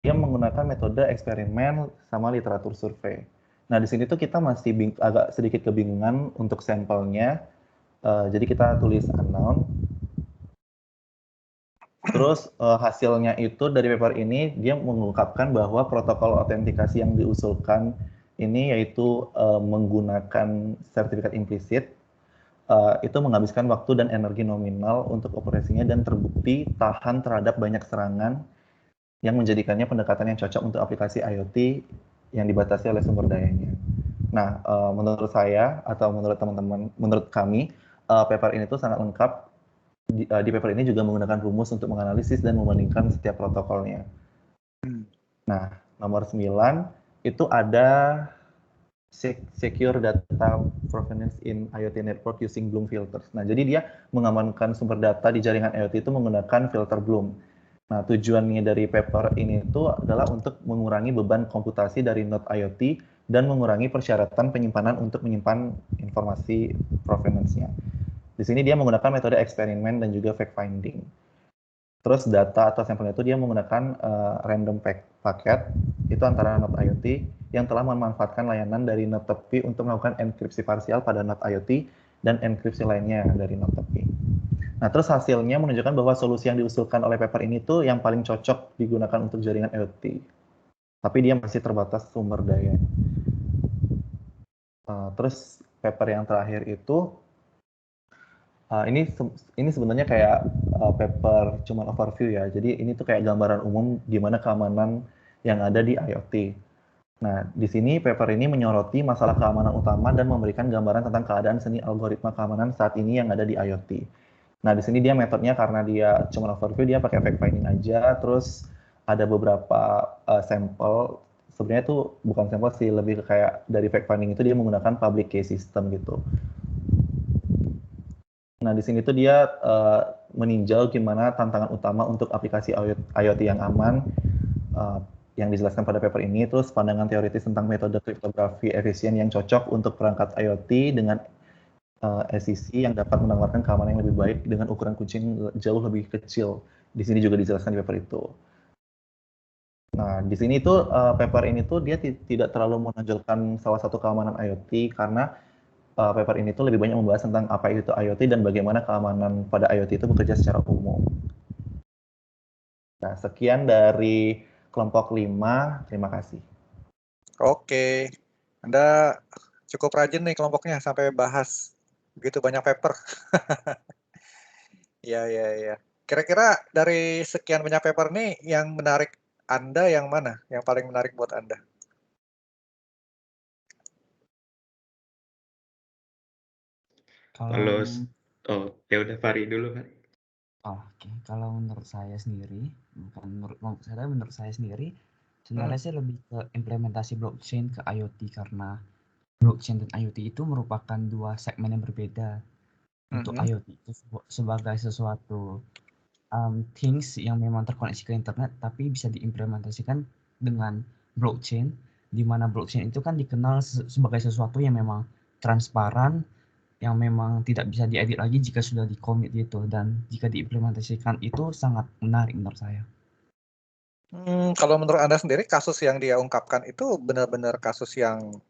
dia menggunakan metode eksperimen sama literatur survei. Nah, di sini tuh kita masih agak sedikit kebingungan untuk sampelnya. Jadi kita tulis unknown. Terus hasilnya itu dari paper ini dia mengungkapkan bahwa protokol autentikasi yang diusulkan ini yaitu menggunakan sertifikat implisit itu menghabiskan waktu dan energi nominal untuk operasinya dan terbukti tahan terhadap banyak serangan yang menjadikannya pendekatan yang cocok untuk aplikasi IoT yang dibatasi oleh sumber dayanya. Nah, menurut saya atau menurut teman-teman, menurut kami, paper ini tuh sangat lengkap. Di paper ini juga menggunakan rumus untuk menganalisis dan membandingkan setiap protokolnya. Nah, nomor 9 itu ada secure data provenance in IoT network using Bloom filters. Nah, jadi dia mengamankan sumber data di jaringan IoT itu menggunakan filter Bloom. Nah, tujuannya dari paper ini itu adalah untuk mengurangi beban komputasi dari node IoT dan mengurangi persyaratan penyimpanan untuk menyimpan informasi provenance-nya. Di sini dia menggunakan metode eksperimen dan juga fact finding. Terus data atau sampelnya itu dia menggunakan random packet itu antara node IoT yang telah memanfaatkan layanan dari node tepi untuk melakukan enkripsi parsial pada node IoT dan enkripsi lainnya dari node tepi. Nah, terus hasilnya menunjukkan bahwa solusi yang diusulkan oleh paper ini tuh yang paling cocok digunakan untuk jaringan IoT. Tapi dia masih terbatas sumber daya. Terus paper yang terakhir itu ini sebenarnya kayak paper cuman overview ya. Jadi ini tuh kayak gambaran umum gimana keamanan yang ada di IoT. Nah, di sini paper ini menyoroti masalah keamanan utama dan memberikan gambaran tentang keadaan seni algoritma keamanan saat ini yang ada di IoT. Nah, di sini dia metodenya karena dia cuma overview, dia pakai fact finding aja, terus ada beberapa sampel. Sebenarnya itu bukan sampel sih, lebih kayak dari fact finding itu dia menggunakan public key system gitu. Nah, di sini tuh dia meninjau gimana tantangan utama untuk aplikasi IoT yang aman yang dijelaskan pada paper ini, terus pandangan teoritis tentang metode kriptografi efisien yang cocok untuk perangkat IoT dengan SEC yang dapat menawarkan keamanan yang lebih baik dengan ukuran kunci yang jauh lebih kecil. Di sini juga dijelaskan di paper itu. Nah, di sini tuh paper ini tuh dia tidak terlalu menonjolkan salah satu keamanan IoT karena paper ini tuh lebih banyak membahas tentang apa itu IoT dan bagaimana keamanan pada IoT itu bekerja secara umum. Nah, sekian dari kelompok 5. Terima kasih. Oke, Anda cukup rajin nih kelompoknya sampai bahas begitu banyak paper. Ya. Kira-kira dari sekian banyak paper nih yang menarik Anda yang mana? Yang paling menarik buat Anda? Kalau ya udah Fari dulu, Fari. Oke, kalau menurut saya sendiri, menurut saya sendiri, sebenarnya sih lebih ke implementasi blockchain ke IoT karena blockchain dan IoT itu merupakan dua segmen yang berbeda. Untuk IoT itu sebagai sesuatu things yang memang terkoneksi ke internet, tapi bisa diimplementasikan dengan blockchain, di mana blockchain itu kan dikenal sebagai sesuatu yang memang transparan, yang memang tidak bisa diedit lagi jika sudah di-commit gitu, dan jika diimplementasikan itu sangat menarik menurut saya. Kalau menurut Anda sendiri kasus yang dia ungkapkan itu benar-benar kasus yang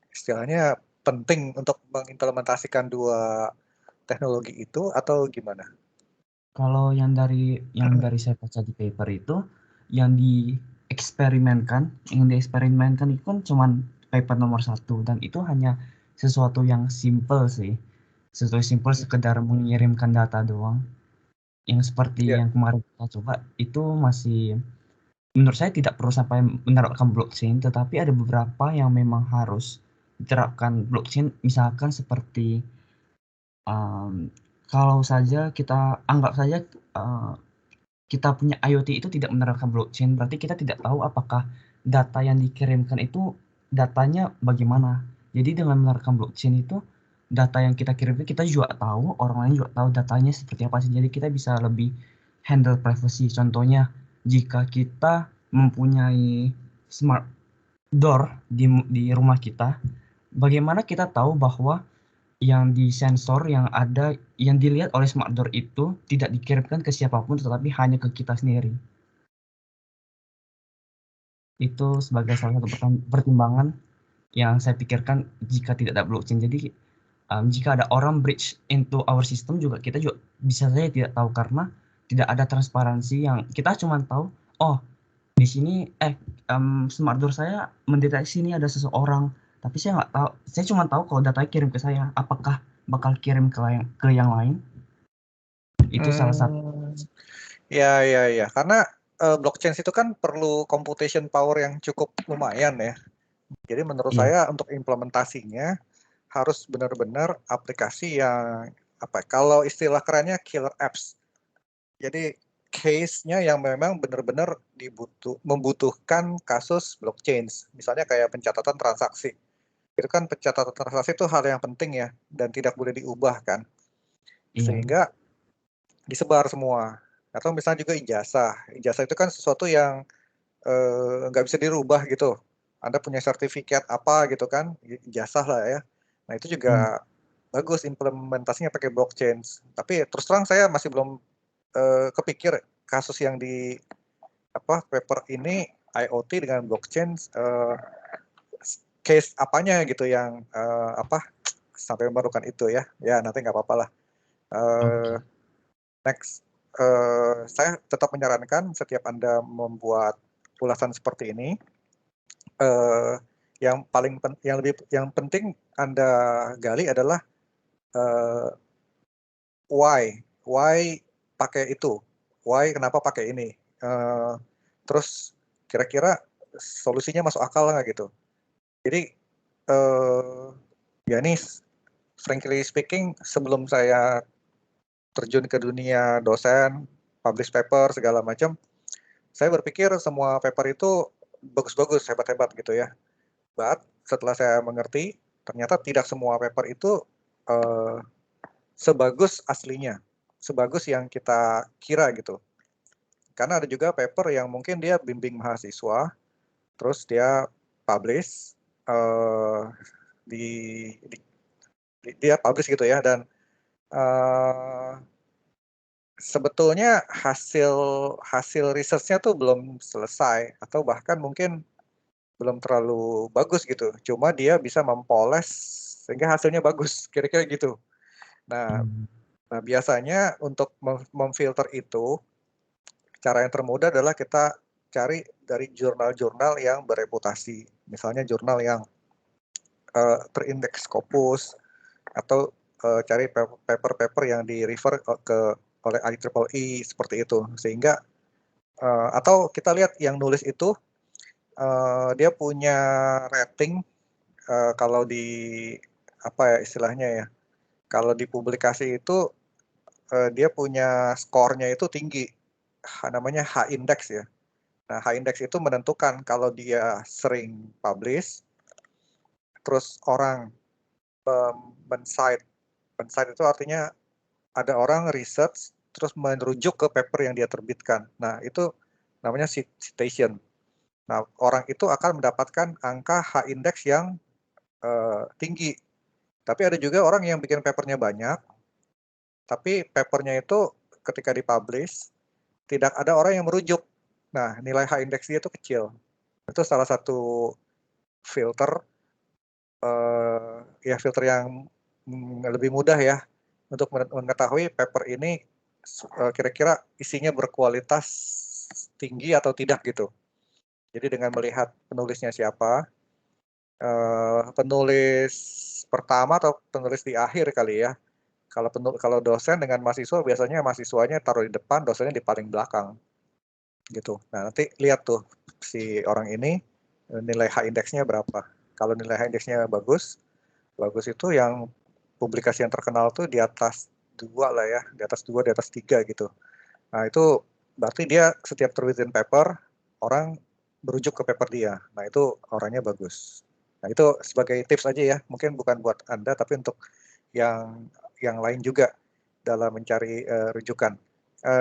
istilahnya penting untuk mengimplementasikan dua teknologi itu atau gimana? Kalau yang dari saya baca di paper itu yang dieksperimenkan itu kan cuman paper nomor 1 dan itu hanya sesuatu yang simple sih. Sesuatu simple sekedar mengirimkan data doang. Yang seperti yang kemarin kita coba itu masih menurut saya tidak perlu sampai menerapkan blockchain, tetapi ada beberapa yang memang harus diterapkan blockchain, misalkan seperti kalau saja kita anggap saja kita punya IoT itu tidak menerapkan blockchain, berarti kita tidak tahu apakah data yang dikirimkan itu datanya bagaimana. Jadi dengan menerapkan blockchain itu data yang kita kirimkan kita juga tahu, orang lain juga tahu datanya seperti apa sih. Jadi kita bisa lebih handle privacy. Contohnya jika kita mempunyai smart door di rumah kita, bagaimana kita tahu bahwa yang disensor yang ada yang dilihat oleh smart door itu tidak dikirimkan ke siapapun tetapi hanya ke kita sendiri. Itu sebagai salah satu pertimbangan yang saya pikirkan jika tidak ada blockchain. Jadi jika ada orang breach into our system juga kita juga bisa saja tidak tahu karena tidak ada transparansi yang kita cuma tahu, oh di sini smart door saya mendeteksi ini ada seseorang, tapi saya nggak tahu, saya cuma tahu kalau datanya kirim ke saya, apakah bakal kirim ke yang lain? Itu salah satu. Ya. Karena blockchain itu kan perlu computation power yang cukup lumayan ya. Jadi menurut saya untuk implementasinya harus benar-benar aplikasi yang kalau istilah kerennya killer apps. Jadi case-nya yang memang benar-benar membutuhkan kasus blockchain. Misalnya kayak pencatatan transaksi. Itu kan pencatatan transaksi itu hal yang penting ya dan tidak boleh diubah kan. Sehingga disebar semua. Atau misalnya juga ijazah. Ijazah itu kan sesuatu yang nggak bisa dirubah gitu. Anda punya sertifikat apa gitu kan, ijazah lah ya. Nah itu juga bagus implementasinya pakai blockchain. Tapi terus terang saya masih belum kepikir kasus yang di paper ini IoT dengan blockchain case apanya gitu yang sampai memerlukan itu ya. Ya nanti nggak apa-apa lah. Next, saya tetap menyarankan setiap Anda membuat ulasan seperti ini, yang penting Anda gali adalah why pakai itu, why kenapa pakai ini, terus kira-kira solusinya masuk akal nggak gitu. Jadi ya ini frankly speaking sebelum saya terjun ke dunia dosen, publish paper segala macam, saya berpikir semua paper itu bagus-bagus, hebat-hebat gitu ya. But setelah saya mengerti, ternyata tidak semua paper itu sebagus aslinya, sebagus yang kita kira gitu. Karena ada juga paper yang mungkin dia bimbing mahasiswa, terus dia publish, dia publish gitu ya, dan sebetulnya hasil research-nya tuh belum selesai atau bahkan mungkin belum terlalu bagus gitu. Cuma dia bisa mempoles sehingga hasilnya bagus, kira-kira gitu. Nah biasanya untuk memfilter itu, cara yang termudah adalah kita cari dari jurnal-jurnal yang bereputasi. Misalnya jurnal yang terindeks Scopus atau cari paper-paper yang di-refer oleh IEEE seperti itu, sehingga atau kita lihat yang nulis itu dia punya rating kalau di istilahnya ya, kalau di publikasi itu dia punya skornya itu tinggi, namanya H-index ya. Nah H-index itu menentukan kalau dia sering publish, terus orang men-cite itu artinya ada orang research terus merujuk ke paper yang dia terbitkan. Nah, itu namanya citation. Nah, orang itu akan mendapatkan angka H-index yang tinggi. Tapi ada juga orang yang bikin papernya banyak, tapi papernya itu ketika dipublish, tidak ada orang yang merujuk. Nah, nilai H-index dia itu kecil. Itu salah satu filter, filter yang lebih mudah ya, untuk mengetahui paper ini kira-kira isinya berkualitas tinggi atau tidak gitu. Jadi dengan melihat penulisnya siapa, penulis pertama atau penulis di akhir kali ya. Kalau dosen dengan mahasiswa biasanya mahasiswanya taruh di depan, dosennya di paling belakang gitu. Nah nanti lihat tuh si orang ini nilai H-index-nya berapa. Kalau nilai H-index-nya bagus itu yang publikasi yang terkenal tuh di atas 2 lah ya, di atas 2, di atas 3 gitu. Nah itu berarti dia setiap terbitin paper, orang merujuk ke paper dia. Nah itu orangnya bagus. Nah itu sebagai tips aja ya, mungkin bukan buat Anda, tapi untuk yang lain juga dalam mencari rujukan.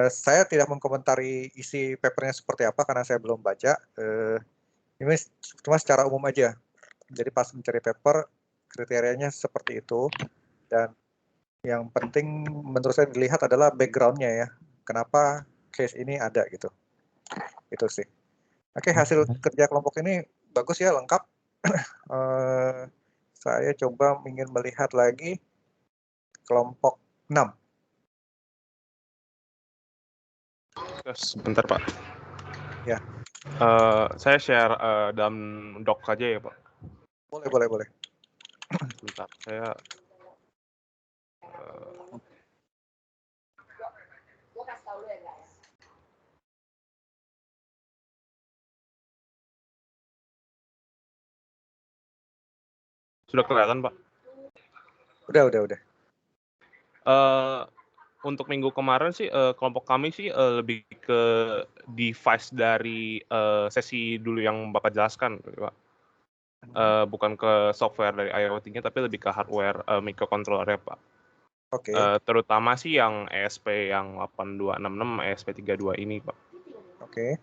Saya tidak mengkomentari isi papernya seperti apa karena saya belum baca. Ini cuma secara umum aja. Jadi pas mencari paper, kriterianya seperti itu. Dan yang penting menurut saya dilihat adalah background-nya ya. Kenapa case ini ada gitu. Itu sih. Oke, hasil kerja kelompok ini bagus ya, lengkap. Saya coba ingin melihat lagi kelompok 6. Sebentar Pak. Ya. Saya share dalam doc aja ya Pak. Boleh. Sebentar, saya sudah kelihatan Pak. Udah. Untuk minggu kemarin sih kelompok kami sih lebih ke device dari sesi dulu yang Bapak jelaskan, Pak. Bukan ke software dari IoT-nya, tapi lebih ke hardware microcontroller ya, Pak. Oke. Terutama sih yang ESP yang 8266, ESP32 ini, Pak. Oke.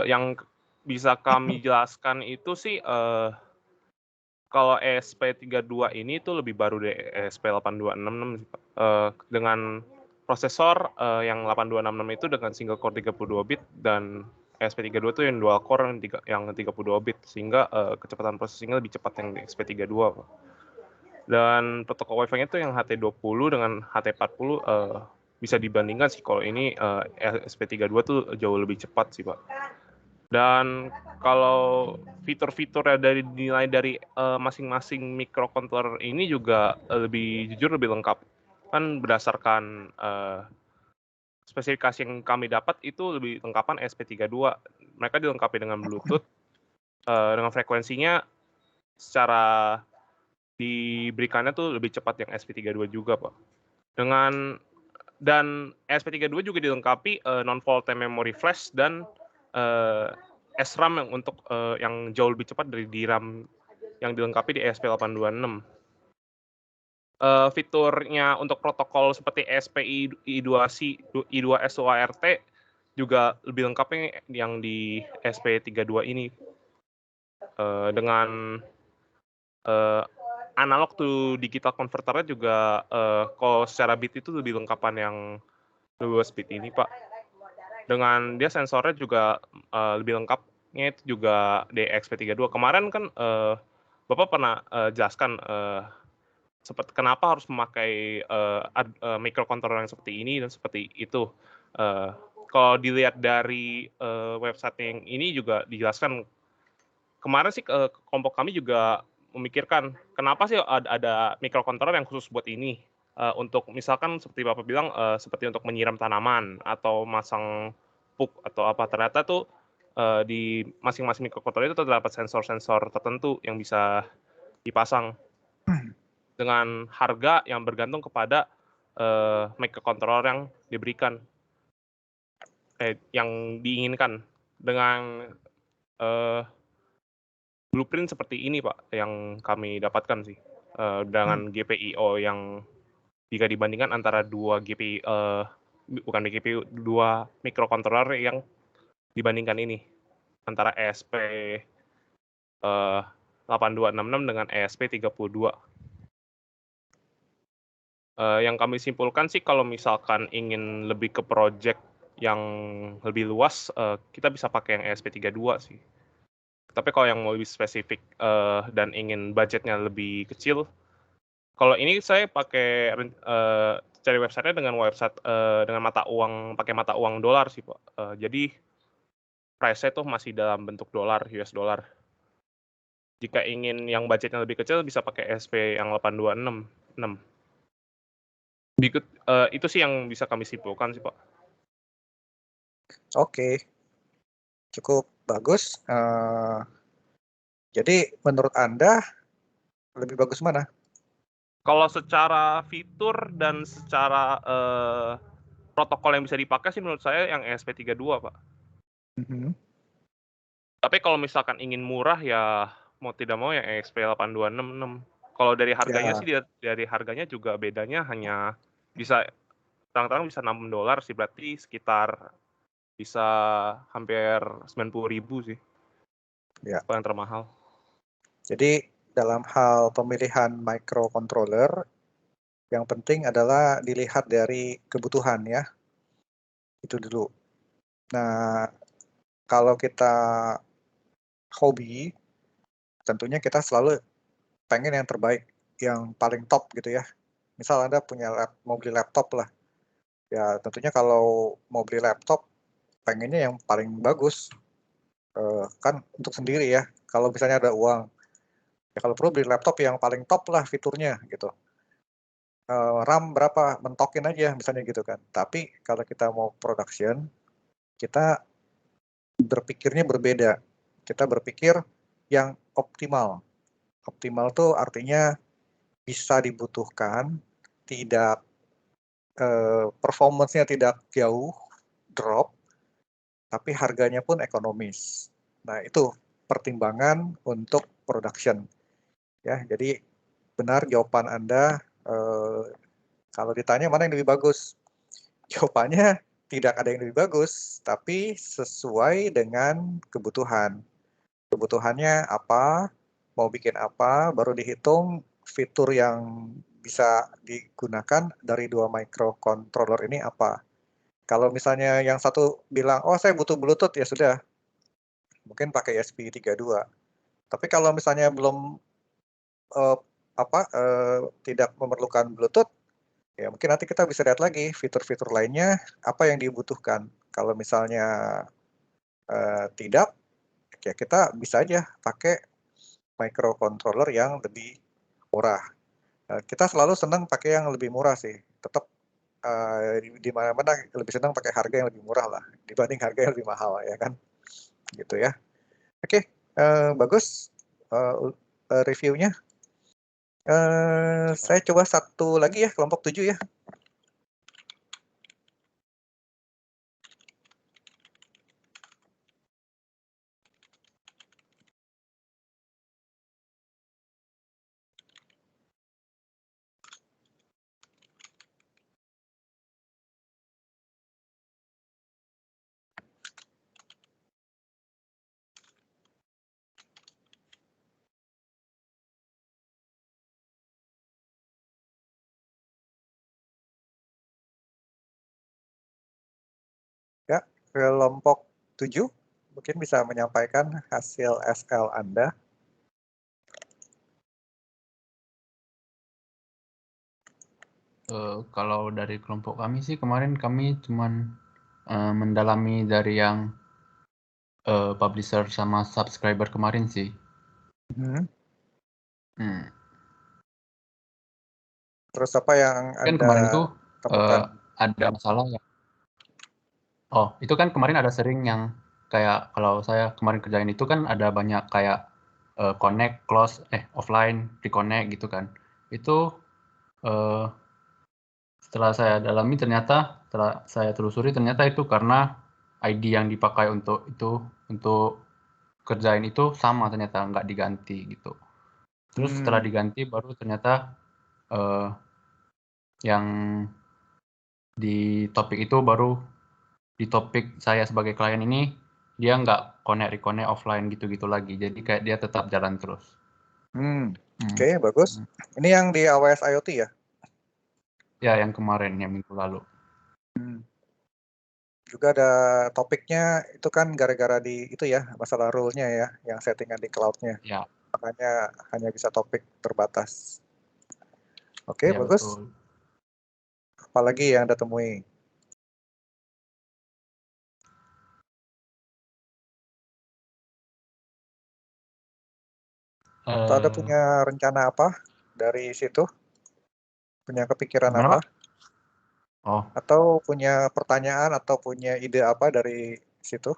Yang bisa kami jelaskan itu sih kalau ESP32 ini tuh lebih baru dari ESP8266 sih, Pak. Dengan prosesor yang 8266 itu dengan single core 32 bit dan ESP32 itu yang dual core yang 32 bit sehingga kecepatan prosesingnya lebih cepat yang ESP32, Pak. Dan protokol Wi-Fi-nya itu yang HT20 dengan HT40 bisa dibandingkan sih kalau ini ESP32 tuh jauh lebih cepat sih, Pak. Dan kalau fitur-fiturnya dinilai dari masing-masing microcontroller ini juga lebih lengkap. Kan berdasarkan spesifikasi yang kami dapat itu lebih lengkapan ESP32. Mereka dilengkapi dengan Bluetooth, dengan frekuensinya secara diberikannya tuh lebih cepat yang ESP32 juga, Pak. Dan ESP32 juga dilengkapi non-volatile memory flash dan SRAM yang untuk yang jauh lebih cepat dari DRAM yang dilengkapi di ESP826. Fiturnya untuk protokol seperti ESP I2C, I2SOART juga lebih lengkapnya yang di ESP32 ini. Dengan analog to digital converternya juga kalau secara bit itu lebih lengkapan yang 12 bit ini, Pak. Dengan dia sensornya juga lebih lengkapnya itu juga di ESP32. Kemarin kan Bapak pernah jelaskan seperti kenapa harus memakai microcontroller yang seperti ini dan seperti itu. Kalau dilihat dari website yang ini juga dijelaskan, kemarin sih kelompok kami juga memikirkan kenapa sih ada microcontroller yang khusus buat ini. Untuk misalkan seperti Bapak bilang seperti untuk menyiram tanaman atau masang puk atau apa, ternyata tuh di masing-masing microcontroller itu terdapat sensor-sensor tertentu yang bisa dipasang dengan harga yang bergantung kepada microcontroller yang diberikan, yang diinginkan. Dengan blueprint seperti ini, Pak, yang kami dapatkan sih dengan GPIO yang jika dibandingkan antara dua microcontroller yang dibandingkan ini antara ESP 8266 dengan ESP32. Yang kami simpulkan sih kalau misalkan ingin lebih ke project yang lebih luas, kita bisa pakai yang ESP32 sih. Tapi kalau yang mau lebih spesifik dan ingin budgetnya lebih kecil, kalau ini saya pakai cari websitenya dengan website dengan pakai mata uang dolar sih, Pak. Jadi price-nya tuh masih dalam bentuk dolar, US dollar. Jika ingin yang budgetnya lebih kecil bisa pakai ESP yang 8266. Itu sih yang bisa kami simpulkan sih, Pak. Oke. Cukup bagus. Jadi menurut Anda lebih bagus mana? Kalau secara fitur dan secara protokol yang bisa dipakai sih menurut saya yang ESP32, Pak. Tapi kalau misalkan ingin murah ya mau tidak mau ya ESP8266. Kalau dari harganya sih dari harganya juga bedanya hanya bisa terang-terang bisa $60 sih, berarti sekitar bisa hampir 90.000 sih. Ya. Paling termahal. Jadi dalam hal pemilihan microcontroller, yang penting adalah dilihat dari kebutuhan ya. Itu dulu. Nah, kalau kita hobi, tentunya kita selalu pengen yang terbaik, yang paling top gitu ya. Misal Anda mau beli laptop lah, ya tentunya kalau mau beli laptop, pengennya yang paling bagus, kan untuk sendiri ya. Kalau misalnya ada uang, ya kalau perlu beli laptop yang paling top lah fiturnya gitu. RAM berapa, mentokin aja misalnya gitu kan. Tapi kalau kita mau production, kita berpikirnya berbeda. Kita berpikir yang optimal. Optimal tuh artinya bisa dibutuhkan, tidak performance-nya tidak jauh drop, tapi harganya pun ekonomis. Nah, itu pertimbangan untuk production. Ya, jadi benar jawaban Anda, kalau ditanya mana yang lebih bagus, jawabannya tidak ada yang lebih bagus, tapi sesuai dengan kebutuhan. Kebutuhannya apa, mau bikin apa, baru dihitung fitur yang bisa digunakan dari dua microcontroller ini apa. Kalau misalnya yang satu bilang, oh saya butuh Bluetooth, ya sudah, mungkin pakai ESP32. Tapi kalau misalnya belum tidak memerlukan Bluetooth, ya mungkin nanti kita bisa lihat lagi fitur-fitur lainnya apa yang dibutuhkan. Kalau misalnya tidak, ya kita bisa aja pakai microcontroller yang lebih murah. Kita selalu senang pakai yang lebih murah sih. Tetap di mana-mana lebih senang pakai harga yang lebih murah lah dibanding harga yang lebih mahal ya kan. Gitu ya. Oke, bagus reviewnya. Saya coba satu lagi ya, kelompok 7 ya. Ya, kelompok 7 mungkin bisa menyampaikan hasil SL Anda. Kalau dari kelompok kami sih kemarin kami cuman mendalami dari yang publisher sama subscriber kemarin sih. Terus apa yang Kan Anda kemarin tuh temukan? ada masalah ya. Oh, itu kan kemarin ada sering yang kayak kalau saya kemarin kerjain itu kan ada banyak kayak connect, close, offline, reconnect gitu kan. Itu setelah saya dalami ternyata, setelah saya telusuri ternyata itu karena ID yang dipakai untuk kerjain itu sama ternyata nggak diganti gitu. Terus setelah diganti baru ternyata yang di topik itu baru di topik saya sebagai klien ini dia nggak reconnect offline gitu-gitu lagi. Jadi kayak dia tetap jalan terus. Oke, bagus. Ini yang di AWS IoT ya? Ya, yang kemarin, yang minggu lalu. Juga ada topiknya itu kan gara-gara di itu ya, masalah rule-nya ya, yang settingan di cloud-nya. Ya. Makanya hanya bisa topik terbatas. Oke, ya, bagus. Betul. Apalagi yang Anda temui? Atau Anda punya rencana apa dari situ? Punya kepikiran apa? Pak? Oh. Atau punya pertanyaan atau punya ide apa dari situ?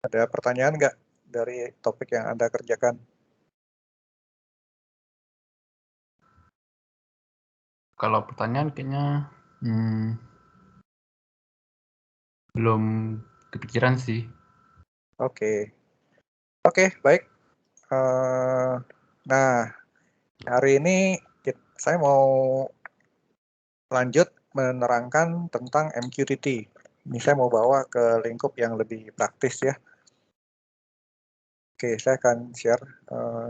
Ada pertanyaan nggak dari topik yang Anda kerjakan? Kalau pertanyaan kayaknya belum kepikiran sih. Oke, baik. Nah, hari ini saya mau lanjut menerangkan tentang MQTT. Ini saya mau bawa ke lingkup yang lebih praktis ya. Oke, saya akan share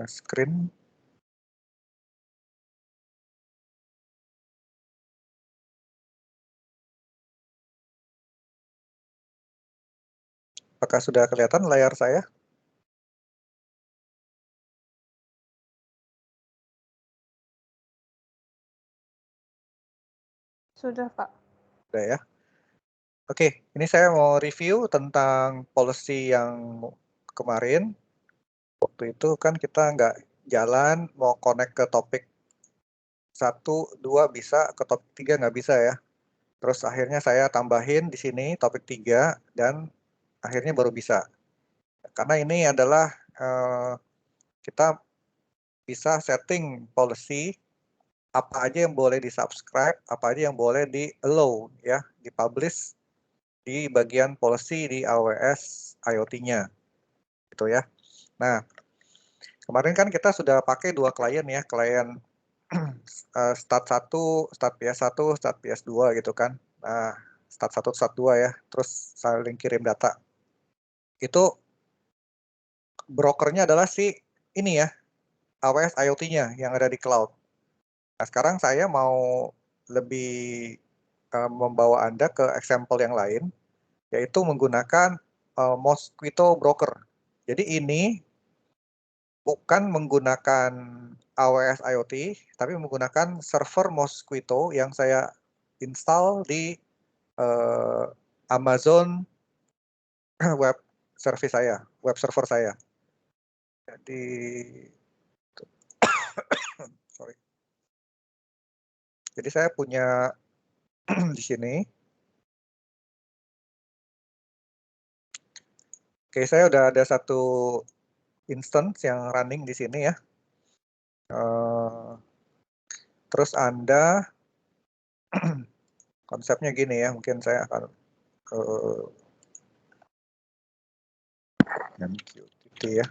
screen. Apakah sudah kelihatan layar saya? Sudah, Pak. Sudah ya. Oke, ini saya mau review tentang policy yang kemarin. Waktu itu kan kita nggak jalan, mau connect ke topik 1, 2 bisa, ke topik 3 nggak bisa ya. Terus akhirnya saya tambahin di sini topik 3 dan akhirnya baru bisa. Karena ini adalah kita bisa setting policy apa aja yang boleh di-subscribe, apa aja yang boleh di-allow ya, di-publish di bagian policy di AWS IoT-nya. Gitu ya. Nah, kemarin kan kita sudah pakai 2 klien ya, klien Start 1, Start PS1, Start PS2 gitu kan. Nah, Start 1, Start 2 ya, terus saling kirim data. Itu brokernya adalah si ini ya, AWS IoT-nya yang ada di cloud. Nah, sekarang saya mau lebih membawa Anda ke example yang lain, yaitu menggunakan Mosquito Broker. Jadi ini bukan menggunakan AWS IoT, tapi menggunakan server Mosquito yang saya install di Amazon web service saya, web server saya. Jadi, sorry. Jadi saya punya di sini. Oke, saya udah ada satu instance yang running di sini ya. Terus Anda konsepnya gini ya, mungkin saya akan ke MQTT ya.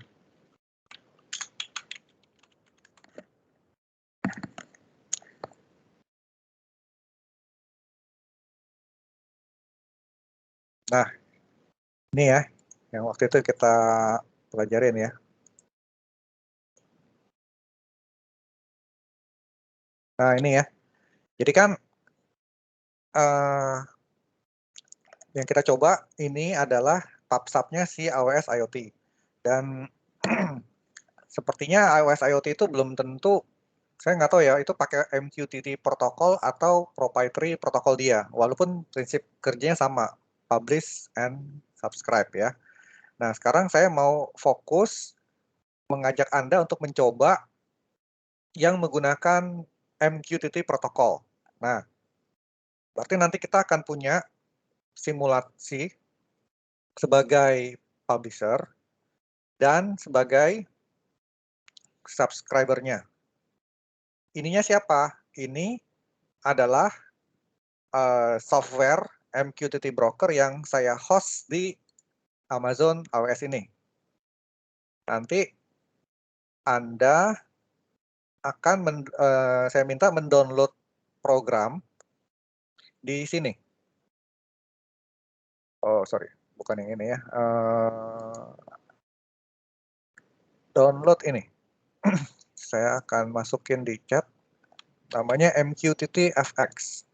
Nah, ini ya, yang waktu itu kita pelajarin ya. Nah, ini ya. Jadi kan yang kita coba ini adalah PubSub-nya si AWS IoT. Dan sepertinya AWS IoT itu belum tentu, saya nggak tahu ya, itu pakai MQTT protokol atau proprietary protokol dia. Walaupun prinsip kerjanya sama, publish and subscribe ya. Nah, sekarang saya mau fokus mengajak Anda untuk mencoba yang menggunakan MQTT protokol. Nah, berarti nanti kita akan punya simulasi sebagai publisher dan sebagai subscriber-nya. Ininya siapa? Ini adalah software MQTT broker yang saya host di Amazon AWS ini. Nanti Anda akan saya minta mendownload program di sini. Oh, sorry, bukan yang ini ya. Download ini. Saya akan masukin di chat. Namanya MQTT FX.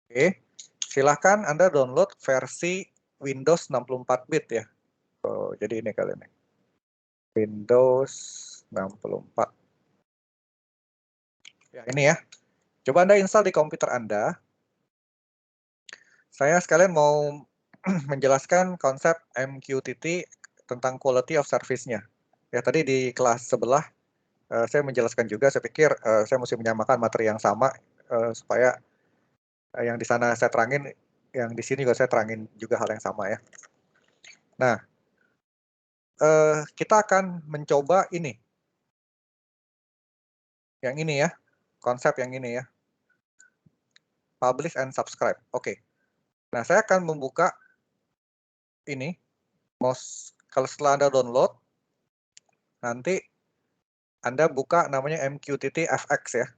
Oke, silahkan Anda download versi Windows 64 bit ya. Oh, jadi ini kali ini. Windows 64. Ya, ini ya. Coba Anda install di komputer Anda. Saya sekalian mau menjelaskan konsep MQTT tentang quality of service-nya. Ya, tadi di kelas sebelah saya menjelaskan juga, saya pikir saya mesti menyamakan materi yang sama supaya yang di sana saya terangin, yang di sini juga saya terangin juga hal yang sama ya. Nah, kita akan mencoba ini. Yang ini ya, konsep yang ini ya. Publish and subscribe. Oke. Nah, saya akan membuka ini, kalau setelah Anda download, nanti Anda buka namanya MQTT FX ya.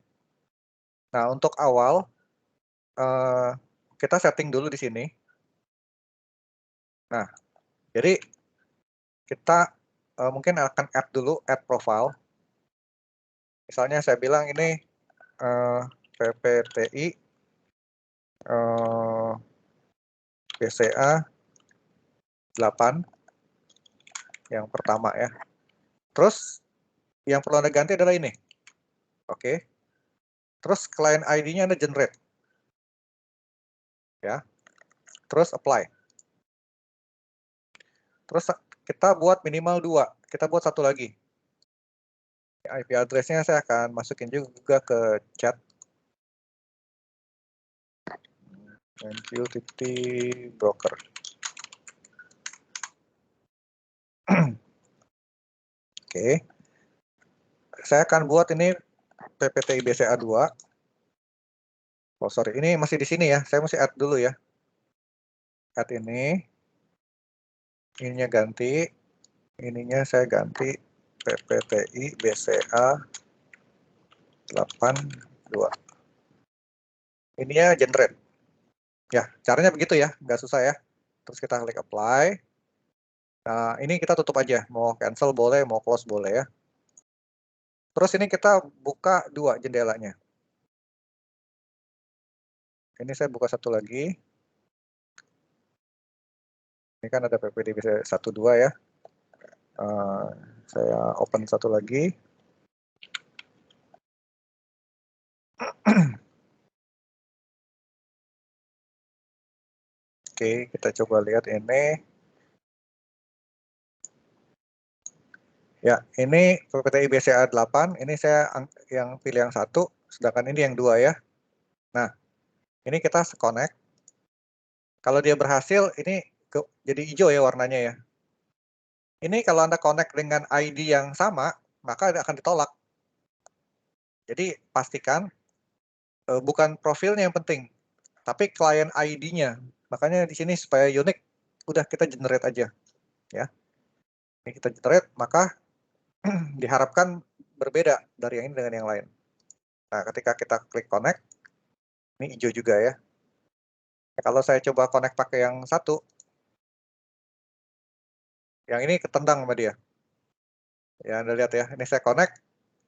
Nah, untuk awal, kita setting dulu di sini. Nah, jadi kita mungkin akan add dulu, add profile. Misalnya saya bilang ini PPTI BCA 8 yang pertama ya. Terus yang perlu Anda ganti adalah ini. Oke. Terus client ID-nya Anda generate. Ya. Terus apply. Terus kita buat minimal 2. Kita buat satu lagi. IP address-nya saya akan masukin juga ke chat. MQTT broker. Oke. Saya akan buat ini PPTI BCA 2. Oh, sorry. Ini masih di sini ya. Saya mesti add dulu ya. Add ini. Ininya ganti. Ininya saya ganti PPTI BCA 82. Ininya generate. Ya, caranya begitu ya. Nggak susah ya. Terus kita klik apply. Nah, ini kita tutup aja. Mau cancel boleh, mau close boleh ya. Terus ini kita buka 2 jendelanya. Ini saya buka satu lagi. Ini kan ada PPTI 12 ya. Saya open satu lagi. Oke, kita coba lihat ini. Ya, ini PPTI BCA 8. Ini saya yang pilih yang 1, sedangkan ini yang 2 ya. Nah, ini kita connect. Kalau dia berhasil, ini jadi hijau ya warnanya ya. Ini kalau Anda connect dengan ID yang sama, maka akan ditolak. Jadi pastikan bukan profilnya yang penting, tapi client ID-nya. Makanya di sini supaya unik, udah kita generate aja. Ya. Ini kita generate, maka diharapkan berbeda dari yang ini dengan yang lain. Nah, ketika kita klik connect, ini hijau juga ya. Nah, kalau saya coba connect pakai yang 1, yang ini ketendang sama dia. Ya, Anda lihat ya, ini saya connect,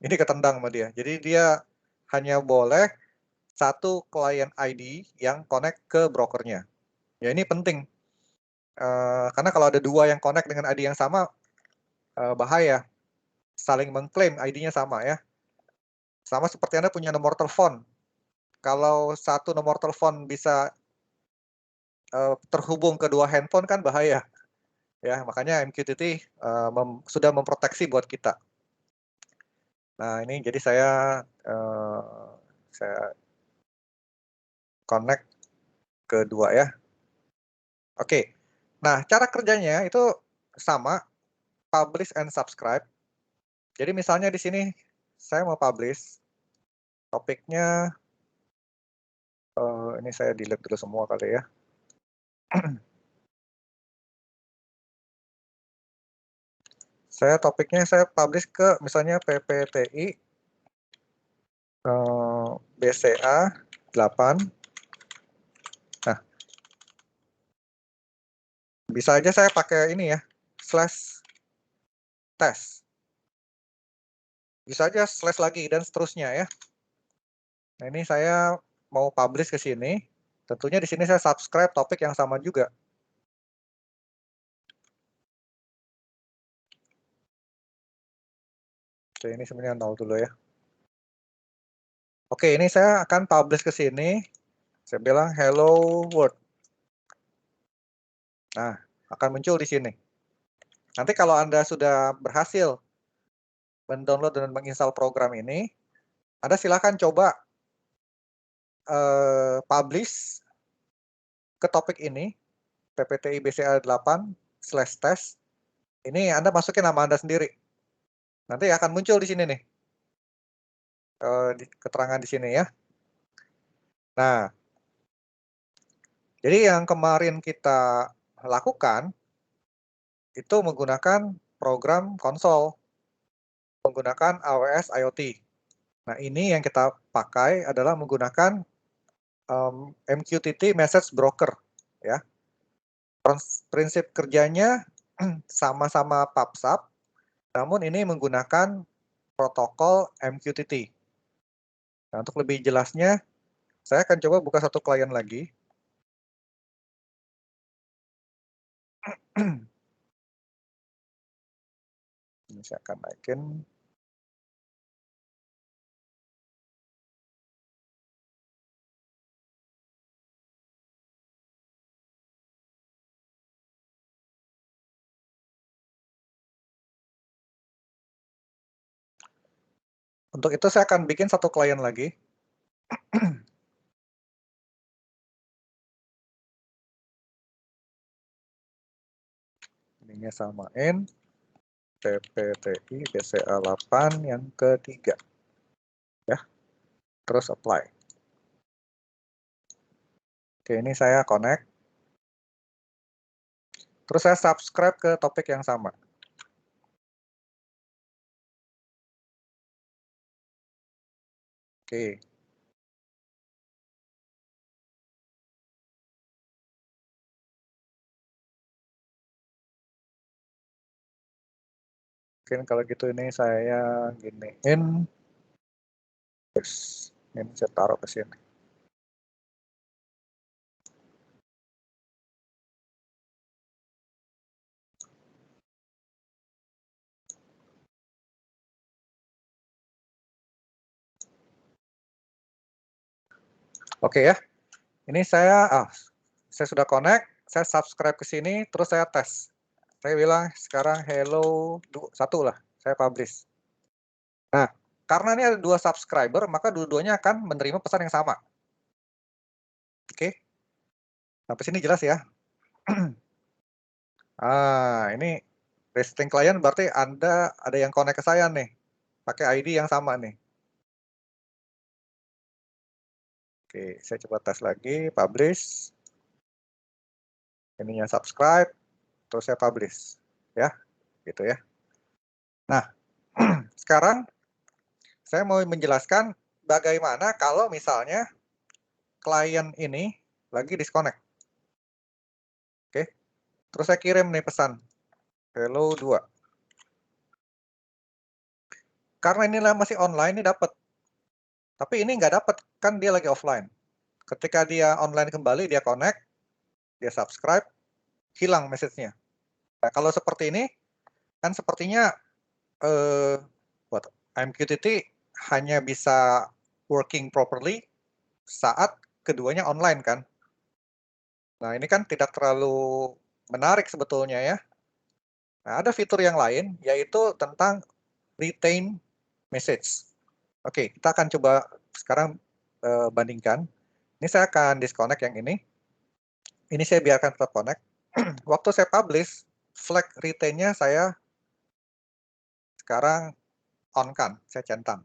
ini ketendang sama dia. Jadi dia hanya boleh 1 client ID yang connect ke brokernya. Ya, ini penting. Karena kalau ada 2 yang connect dengan ID yang sama, bahaya. Saling mengklaim ID-nya sama ya. Sama seperti Anda punya nomor telepon. Kalau 1 nomor telepon bisa terhubung ke 2 handphone kan bahaya. Ya, makanya MQTT sudah memproteksi buat kita. Nah, ini jadi saya connect ke 2 ya. Oke. Nah, cara kerjanya itu sama, publish and subscribe. Jadi misalnya di sini saya mau publish topiknya, ini saya delete dulu semua kali ya. Topiknya saya publish ke misalnya PPTI BCA 8. Nah, bisa aja saya pakai ini ya, /test. Bisa aja slash lagi dan seterusnya ya. Nah, ini saya mau publish ke sini. Tentunya di sini saya subscribe topik yang sama juga. Oke, ini sebenarnya 0 dulu ya. Oke, ini saya akan publish ke sini. Saya bilang hello world. Nah, akan muncul di sini. Nanti kalau Anda sudah berhasil mendownload dan menginstal program ini, Anda silakan coba publish ke topik ini, PPTI BCA 8/test. Ini Anda masukin nama Anda sendiri. Nanti akan muncul di sini nih. Keterangan di sini ya. Nah, jadi yang kemarin kita lakukan itu menggunakan program konsol, menggunakan AWS IoT. Nah, ini yang kita pakai adalah menggunakan MQTT Message Broker, ya. Prinsip kerjanya sama-sama PubSub, namun ini menggunakan protokol MQTT. Nah, untuk lebih jelasnya, saya akan coba buka satu klien lagi. Ini saya akan naikin. Untuk itu saya akan bikin satu klien lagi. Ininya samain. TPTI BCA8 yang ketiga. Ya. Terus apply. Oke, ini saya connect. Terus saya subscribe ke topik yang sama. Oke. Mungkin kalau gitu ini saya giniin. Terus ini saya taruh ke sini. Oke ya. Ini saya sudah connect, saya subscribe ke sini, terus saya tes. Saya bilang sekarang hello 1 lah, saya publish. Nah, karena ini ada 2 subscriber, maka dua-duanya akan menerima pesan yang sama. Oke. Sampai sini jelas ya. Ini visiting client berarti Anda ada yang connect ke saya nih, pakai ID yang sama nih. Oke, saya coba tes lagi, publish. Ininya subscribe, terus saya publish. Ya, gitu ya. Nah, sekarang saya mau menjelaskan bagaimana kalau misalnya klien ini lagi disconnect. Oke, terus saya kirim nih pesan, hello 2. Karena ini masih online, ini dapat. Tapi ini nggak dapat, kan dia lagi offline. Ketika dia online kembali, dia connect, dia subscribe, hilang message-nya. Nah, kalau seperti ini, kan sepertinya MQTT hanya bisa working properly saat keduanya online kan. Nah, ini kan tidak terlalu menarik sebetulnya ya. Nah, ada fitur yang lain, yaitu tentang retain message. Oke, kita akan coba sekarang bandingkan. Ini saya akan disconnect yang ini. Ini saya biarkan tetap connect. Waktu saya publish, flag retain-nya saya sekarang on-kan, saya centang.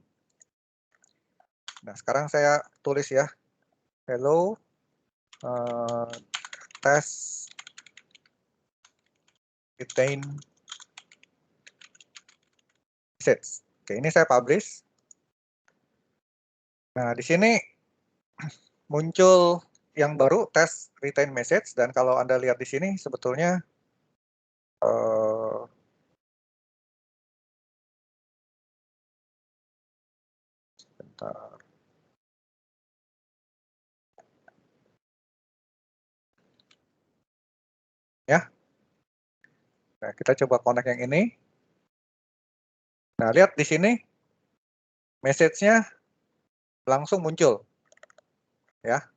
Nah, sekarang saya tulis ya, hello, test retain message. Oke, ini saya publish. Nah, di sini muncul yang baru, test retain message, dan kalau Anda lihat di sini sebetulnya sebentar. Ya. Nah, kita coba connect yang ini. Nah, lihat di sini message-nya langsung muncul. Ya.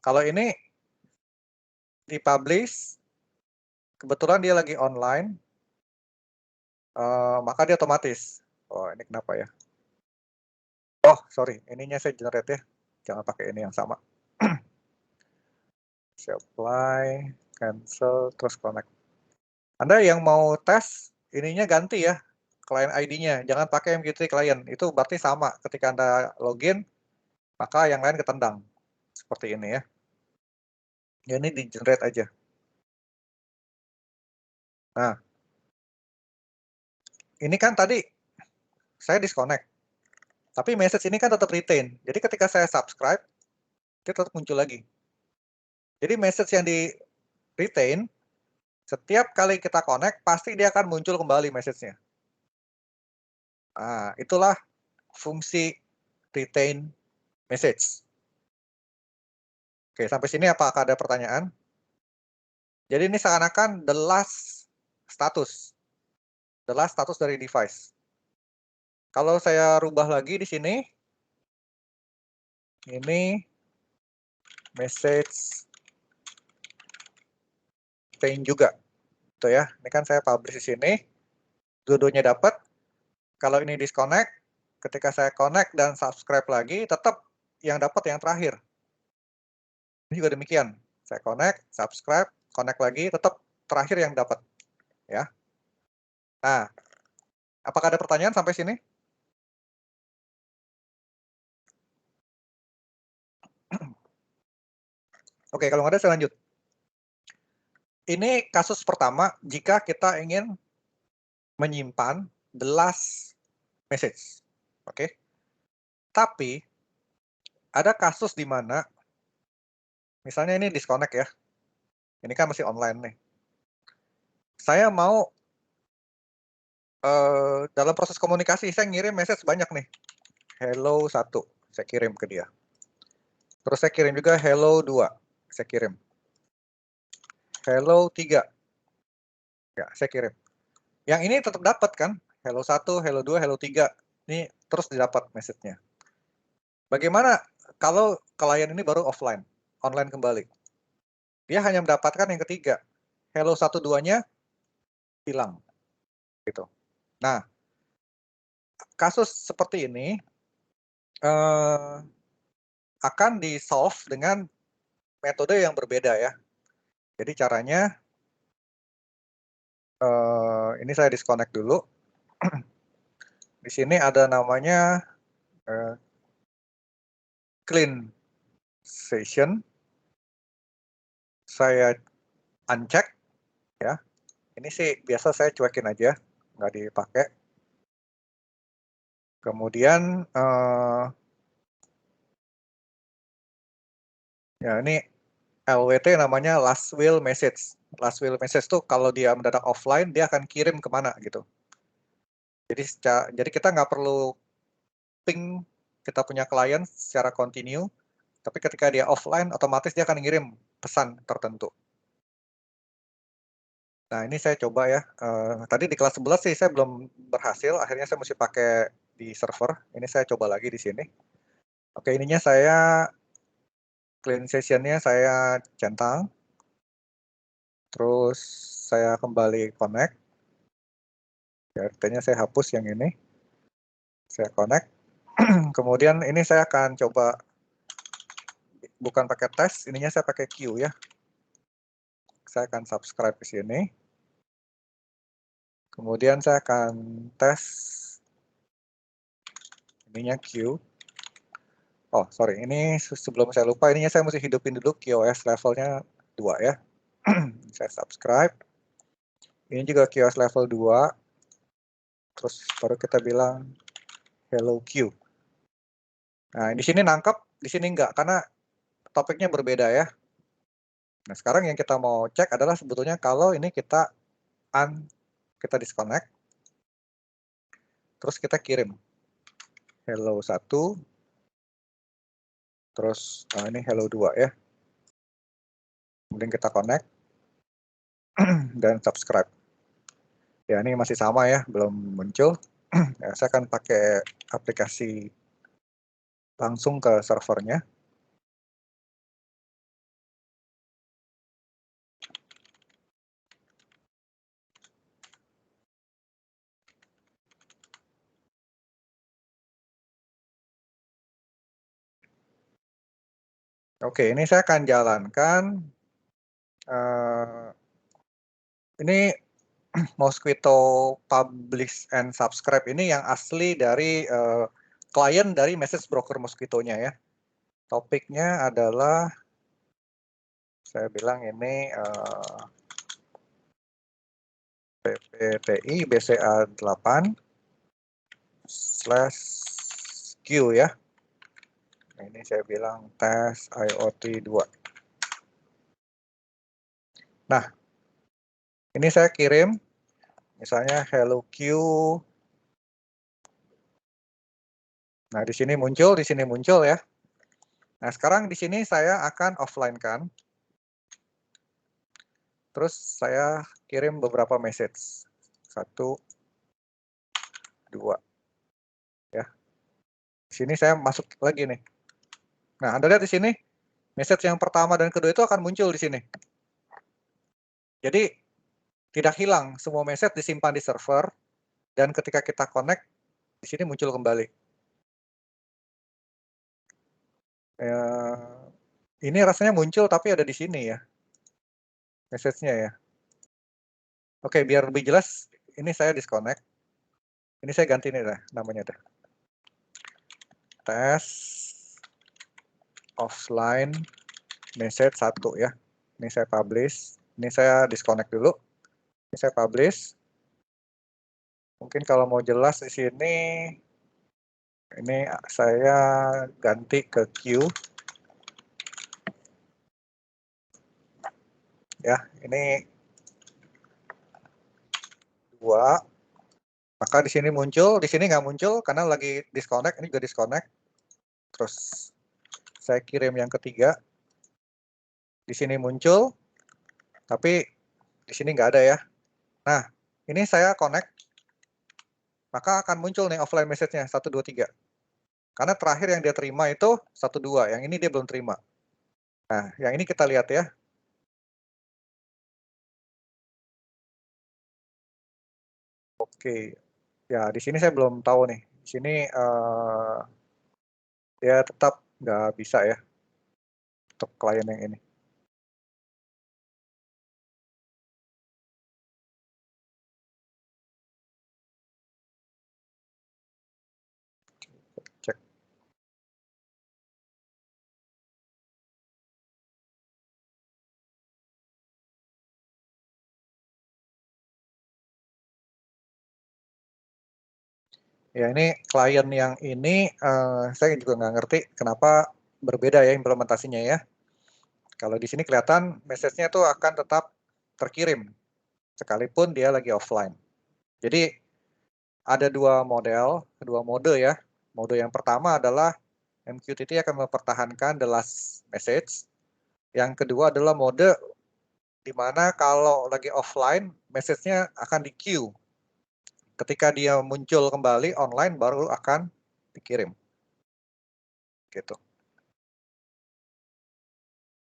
Kalau ini dipublish, kebetulan dia lagi online, maka dia otomatis. Oh, ini kenapa ya? Oh, sorry, ininya saya generate ya. Jangan pakai ini yang sama. Saya apply, cancel, terus connect. Anda yang mau tes, ininya ganti ya, client ID-nya. Jangan pakai MQTT client. Itu berarti sama. Ketika Anda login, maka yang lain ketendang. Seperti ini ya. Ya, ini di generate aja. Nah, ini kan tadi saya disconnect. Tapi message ini kan tetap retain. Jadi ketika saya subscribe, dia tetap muncul lagi. Jadi message yang di retain, setiap kali kita connect, pasti dia akan muncul kembali message-nya. Nah, itulah fungsi retain message. Oke, sampai sini apakah ada pertanyaan? Jadi ini seakan-akan the last status. The last status dari device. Kalau saya rubah lagi di sini, ini message retain juga. Tuh ya, ini kan saya publish di sini. Dua-duanya dapat. Kalau ini disconnect, ketika saya connect dan subscribe lagi, tetap yang dapat yang terakhir. Ini juga demikian. Saya connect, subscribe, connect lagi, tetap terakhir yang dapat. Ya. Nah, apakah ada pertanyaan sampai sini? Oke, kalau nggak ada saya lanjut. Ini kasus pertama jika kita ingin menyimpan the last message. Oke. Tapi ada kasus di mana misalnya ini disconnect ya. Ini kan masih online nih. Saya mau dalam proses komunikasi saya ngirim message banyak nih. Hello 1, saya kirim ke dia. Terus saya kirim juga hello 2, saya kirim. Hello 3. Ya, saya kirim. Yang ini tetap dapat kan? Hello 1, hello 2, hello 3. Ini terus didapat message-nya. Bagaimana kalau klien ini baru offline, online kembali? Dia hanya mendapatkan yang ketiga. Hello 1, 2-nya hilang. Gitu. Nah, kasus seperti ini akan di-solve dengan metode yang berbeda ya. Jadi caranya, ini saya disconnect dulu. Di sini ada namanya clean session. Saya uncheck ya. Ini sih biasa saya cuekin aja, nggak dipakai. Kemudian ya ini LWT namanya last will message. Last will message tuh kalau dia mendadak offline dia akan kirim kemana gitu. Jadi kita nggak perlu ping kita punya klien secara kontinu, tapi ketika dia offline otomatis dia akan ngirim pesan tertentu. Nah ini saya coba ya. Tadi di kelas 11 sih saya belum berhasil. Akhirnya saya mesti pakai di server. Ini saya coba lagi di sini. Oke, ininya saya clean sessionnya saya centang. Terus saya kembali connect. Ya, artinya saya hapus yang ini. Saya connect. Kemudian ini saya akan coba bukan pakai tes, ininya saya pakai queue ya. Saya akan subscribe ke sini. Kemudian saya akan tes ininya queue. Oh, sorry, ini sebelum saya lupa, ininya saya mesti hidupin dulu QoS levelnya 2 ya. Saya subscribe. Ini juga QoS level 2. Terus baru kita bilang hello queue. Nah, di sini nangkep, di sini enggak, karena topiknya berbeda ya. Nah, sekarang yang kita mau cek adalah sebetulnya kalau ini kita disconnect, terus kita kirim hello 1, terus ini hello 2 ya. Kemudian kita connect dan subscribe. Ya, ini masih sama ya, belum muncul. Ya, saya akan pakai aplikasi langsung ke servernya. Oke, ini saya akan jalankan. Ini Mosquitto publish and subscribe ini yang asli dari klien dari message broker Mosquitto-nya ya. Topiknya adalah, saya bilang ini PP PTI BCA8 /Q ya. Nah, ini saya bilang tes IoT 2. Nah, ini saya kirim misalnya hello Q. Nah, di sini muncul ya. Nah, sekarang di sini saya akan offline kan. Terus saya kirim beberapa message. 1, 2. Ya. Di sini saya masuk lagi nih. Nah, Anda lihat di sini, message yang pertama dan kedua itu akan muncul di sini. Jadi, tidak hilang, semua message disimpan di server, dan ketika kita connect, di sini muncul kembali. Ini rasanya muncul, tapi ada di sini ya, message-nya ya. Oke, biar lebih jelas, ini saya disconnect. Ini saya ganti nih dah, namanya dah. Tes offline message 1 ya. Ini saya publish. Ini saya disconnect dulu. Ini saya publish. Mungkin kalau mau jelas di sini, ini saya ganti ke Q. Ya, ini 2. Maka di sini muncul, di sini nggak muncul karena lagi disconnect. Ini juga disconnect. Terus saya kirim yang ketiga. Di sini muncul, tapi di sini nggak ada ya. Nah, ini saya connect, maka akan muncul nih offline message-nya 1, 2, 3. Karena terakhir yang dia terima itu 1, 2, yang ini dia belum terima. Nah, yang ini kita lihat ya. Oke, ya di sini saya belum tahu nih. Di sini dia tetap nggak bisa ya untuk klien yang ini. Cek. Ya ini klien yang ini saya juga nggak ngerti kenapa berbeda ya implementasinya ya. Kalau di sini kelihatan message-nya itu akan tetap terkirim sekalipun dia lagi offline. Jadi ada dua mode ya. Mode yang pertama adalah MQTT akan mempertahankan the last message. Yang kedua adalah mode di mana kalau lagi offline message-nya akan di queue. Ketika dia muncul kembali online baru akan dikirim. Gitu.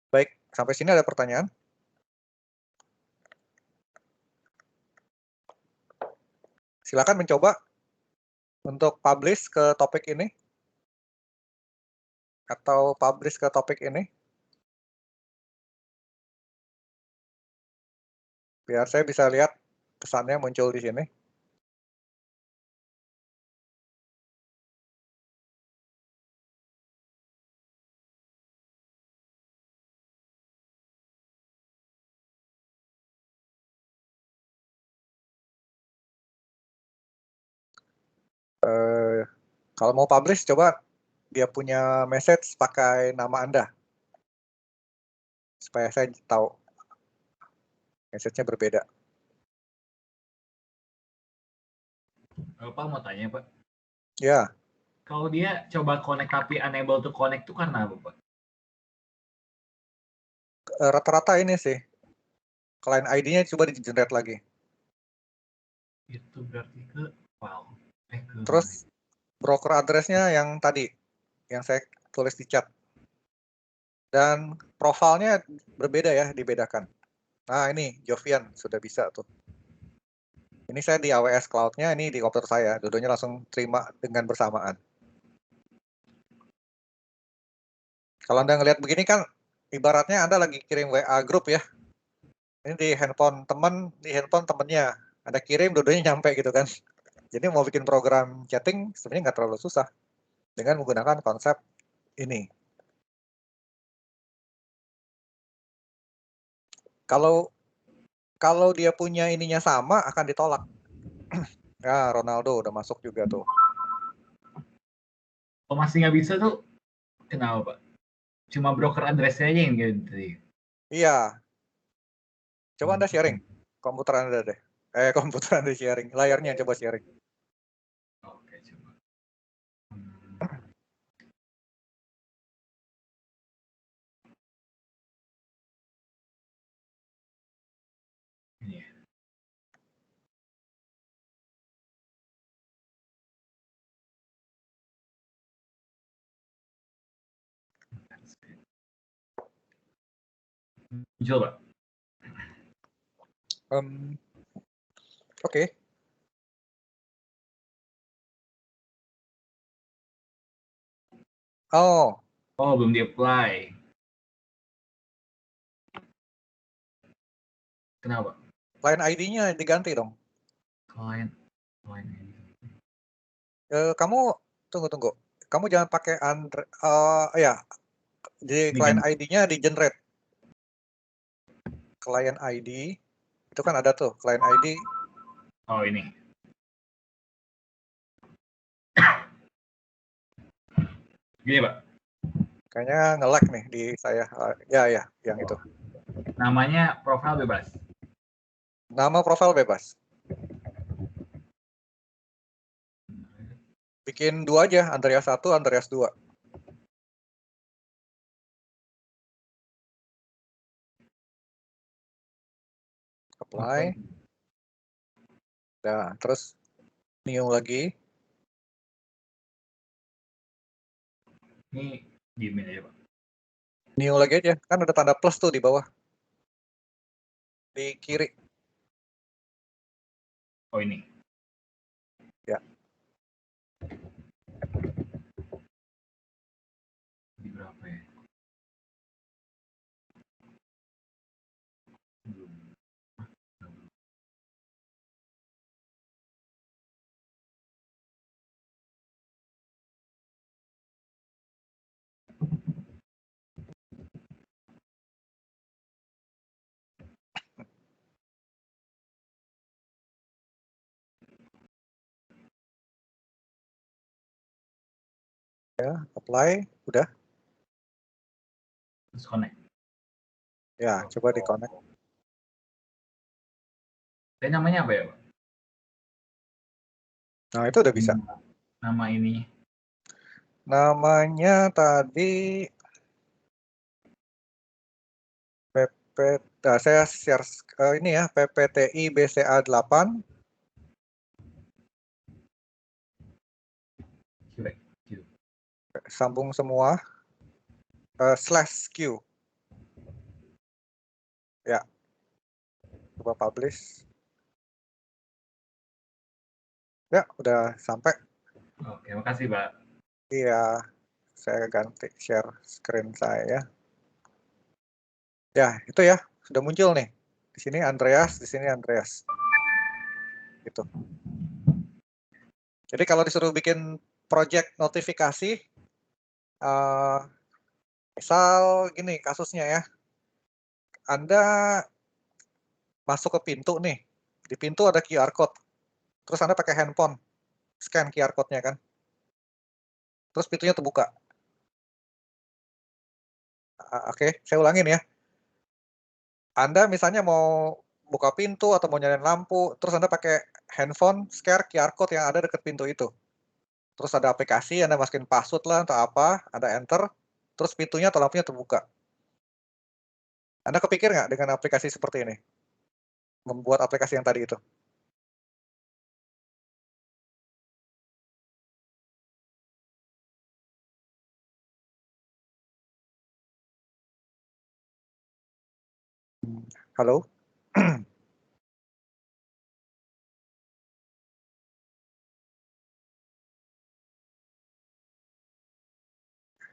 Baik, sampai sini ada pertanyaan? Silakan mencoba untuk publish ke topik ini atau publish ke topik ini. Biar saya bisa lihat pesannya muncul di sini. Kalau mau publish, coba dia punya message pakai nama Anda. Supaya saya tahu message-nya berbeda. Pak mau tanya Pak. Ya. Kalau dia coba connect tapi unable to connect itu karena apa Pak? Rata-rata ini sih. Client ID-nya coba di-generate lagi. Itu berarti ke wow. Terus broker address-nya yang tadi, yang saya tulis di chat. Dan profilnya berbeda ya, dibedakan. Nah ini, Jovian, sudah bisa tuh. Ini saya di AWS Cloud-nya, ini di komputer saya. Dua-duanya langsung terima dengan bersamaan. Kalau Anda ngelihat begini kan, ibaratnya Anda lagi kirim WA grup ya. Ini di handphone teman, di handphone temennya. Anda kirim, dua-duanya nyampe gitu kan. Jadi mau bikin program chatting sebenarnya nggak terlalu susah. Dengan menggunakan konsep ini. Kalau kalau dia punya ininya sama akan ditolak. Ya, Ronaldo udah masuk juga tuh. Oh, masih nggak bisa tuh. Kenapa, Pak? Cuma broker address-nya aja yang gitu. Iya. Coba Anda sharing komputer Anda deh. Komputer Anda sharing, layarnya coba sharing. Oke, coba. Ini ya. Muncul, Pak. Oke. Oh, Oh, belum di-apply. Kenapa? client ID-nya diganti dong. Client ini. Kamu tunggu. Kamu jangan pakai ya. Jadi Ini client kan. ID-nya di generate. Client ID itu kan ada tuh client ID. Oh, ini. Gini, Pak. Kayaknya nge-lag nih di saya. Ya, yang itu. Namanya profile bebas. Nama profil bebas. Bikin 2 aja, Andreas 1, Andreas 2. Apply. Nah, terus new lagi. Ini diemin aja, Pak. New lagi aja, kan ada tanda plus tuh di bawah. Di kiri. Oh, ini. Ya. Di berapa ya? Ya, apply, udah. Terus connect. Ya, coba di connect. Dan namanya apa ya, Pak? Nah, itu udah bisa. Nama ini. Namanya tadi saya share ini ya, PPTI BCA 8. Sambung semua. /Q. Ya. Coba publish. Ya, udah sampai. Oke, makasih, Pak. Iya, saya ganti share screen saya. Ya, itu ya, sudah muncul nih. Di sini Andreas, di sini Andreas. Gitu. Jadi kalau disuruh bikin project notifikasi, misal gini kasusnya ya, Anda masuk ke pintu nih, di pintu ada QR code, terus Anda pakai handphone, scan QR code-nya kan, terus pintunya terbuka. Oke, saya ulangin ya. Anda misalnya mau buka pintu atau mau nyalain lampu, terus Anda pakai handphone, scan QR code yang ada dekat pintu itu. Terus ada aplikasi, Anda masukin password lah atau apa, Anda enter, terus pintunya atau lampunya terbuka. Anda kepikir nggak dengan aplikasi seperti ini? Membuat aplikasi yang tadi itu. Halo?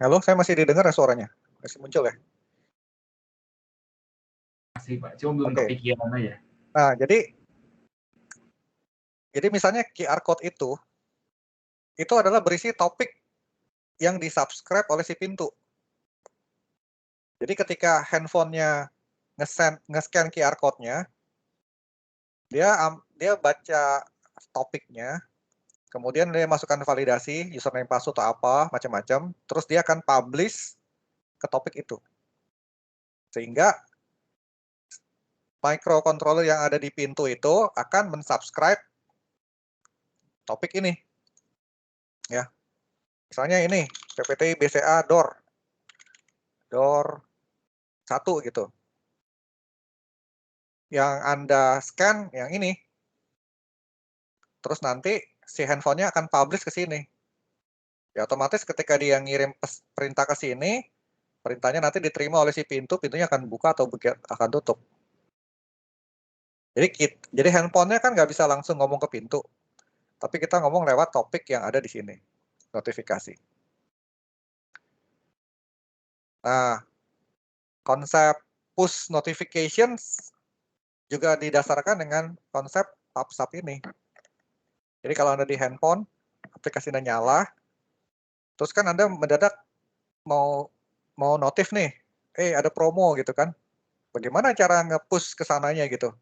Halo, saya masih didengar ya suaranya? Masih muncul ya? Masih, Pak. Cuma belum Oke. kepikiran aja. Nah, jadi misalnya QR code itu adalah berisi topik yang di-subscribe oleh si pintu. Jadi ketika handphonenya nge-scan QR code-nya, Dia baca topiknya, kemudian dia masukkan validasi, username password atau apa, macam-macam, terus dia akan publish ke topik itu. Sehingga microcontroller yang ada di pintu itu akan mensubscribe topik ini. Ya. Misalnya ini, PPT BCA door 1 gitu. Yang Anda scan yang ini. Terus nanti si handphonenya akan publish ke sini. Ya otomatis ketika dia ngirim perintah ke sini, perintahnya nanti diterima oleh si pintunya akan buka atau akan tutup. Jadi handphonenya kan nggak bisa langsung ngomong ke pintu, tapi kita ngomong lewat topik yang ada di sini, notifikasi. Nah, konsep push notifications juga didasarkan dengan konsep PubSub ini. Jadi kalau Anda di handphone, aplikasinya nyala, terus kan Anda mendadak mau notif nih, ada promo gitu kan. Bagaimana cara nge-push ke sananya gitu?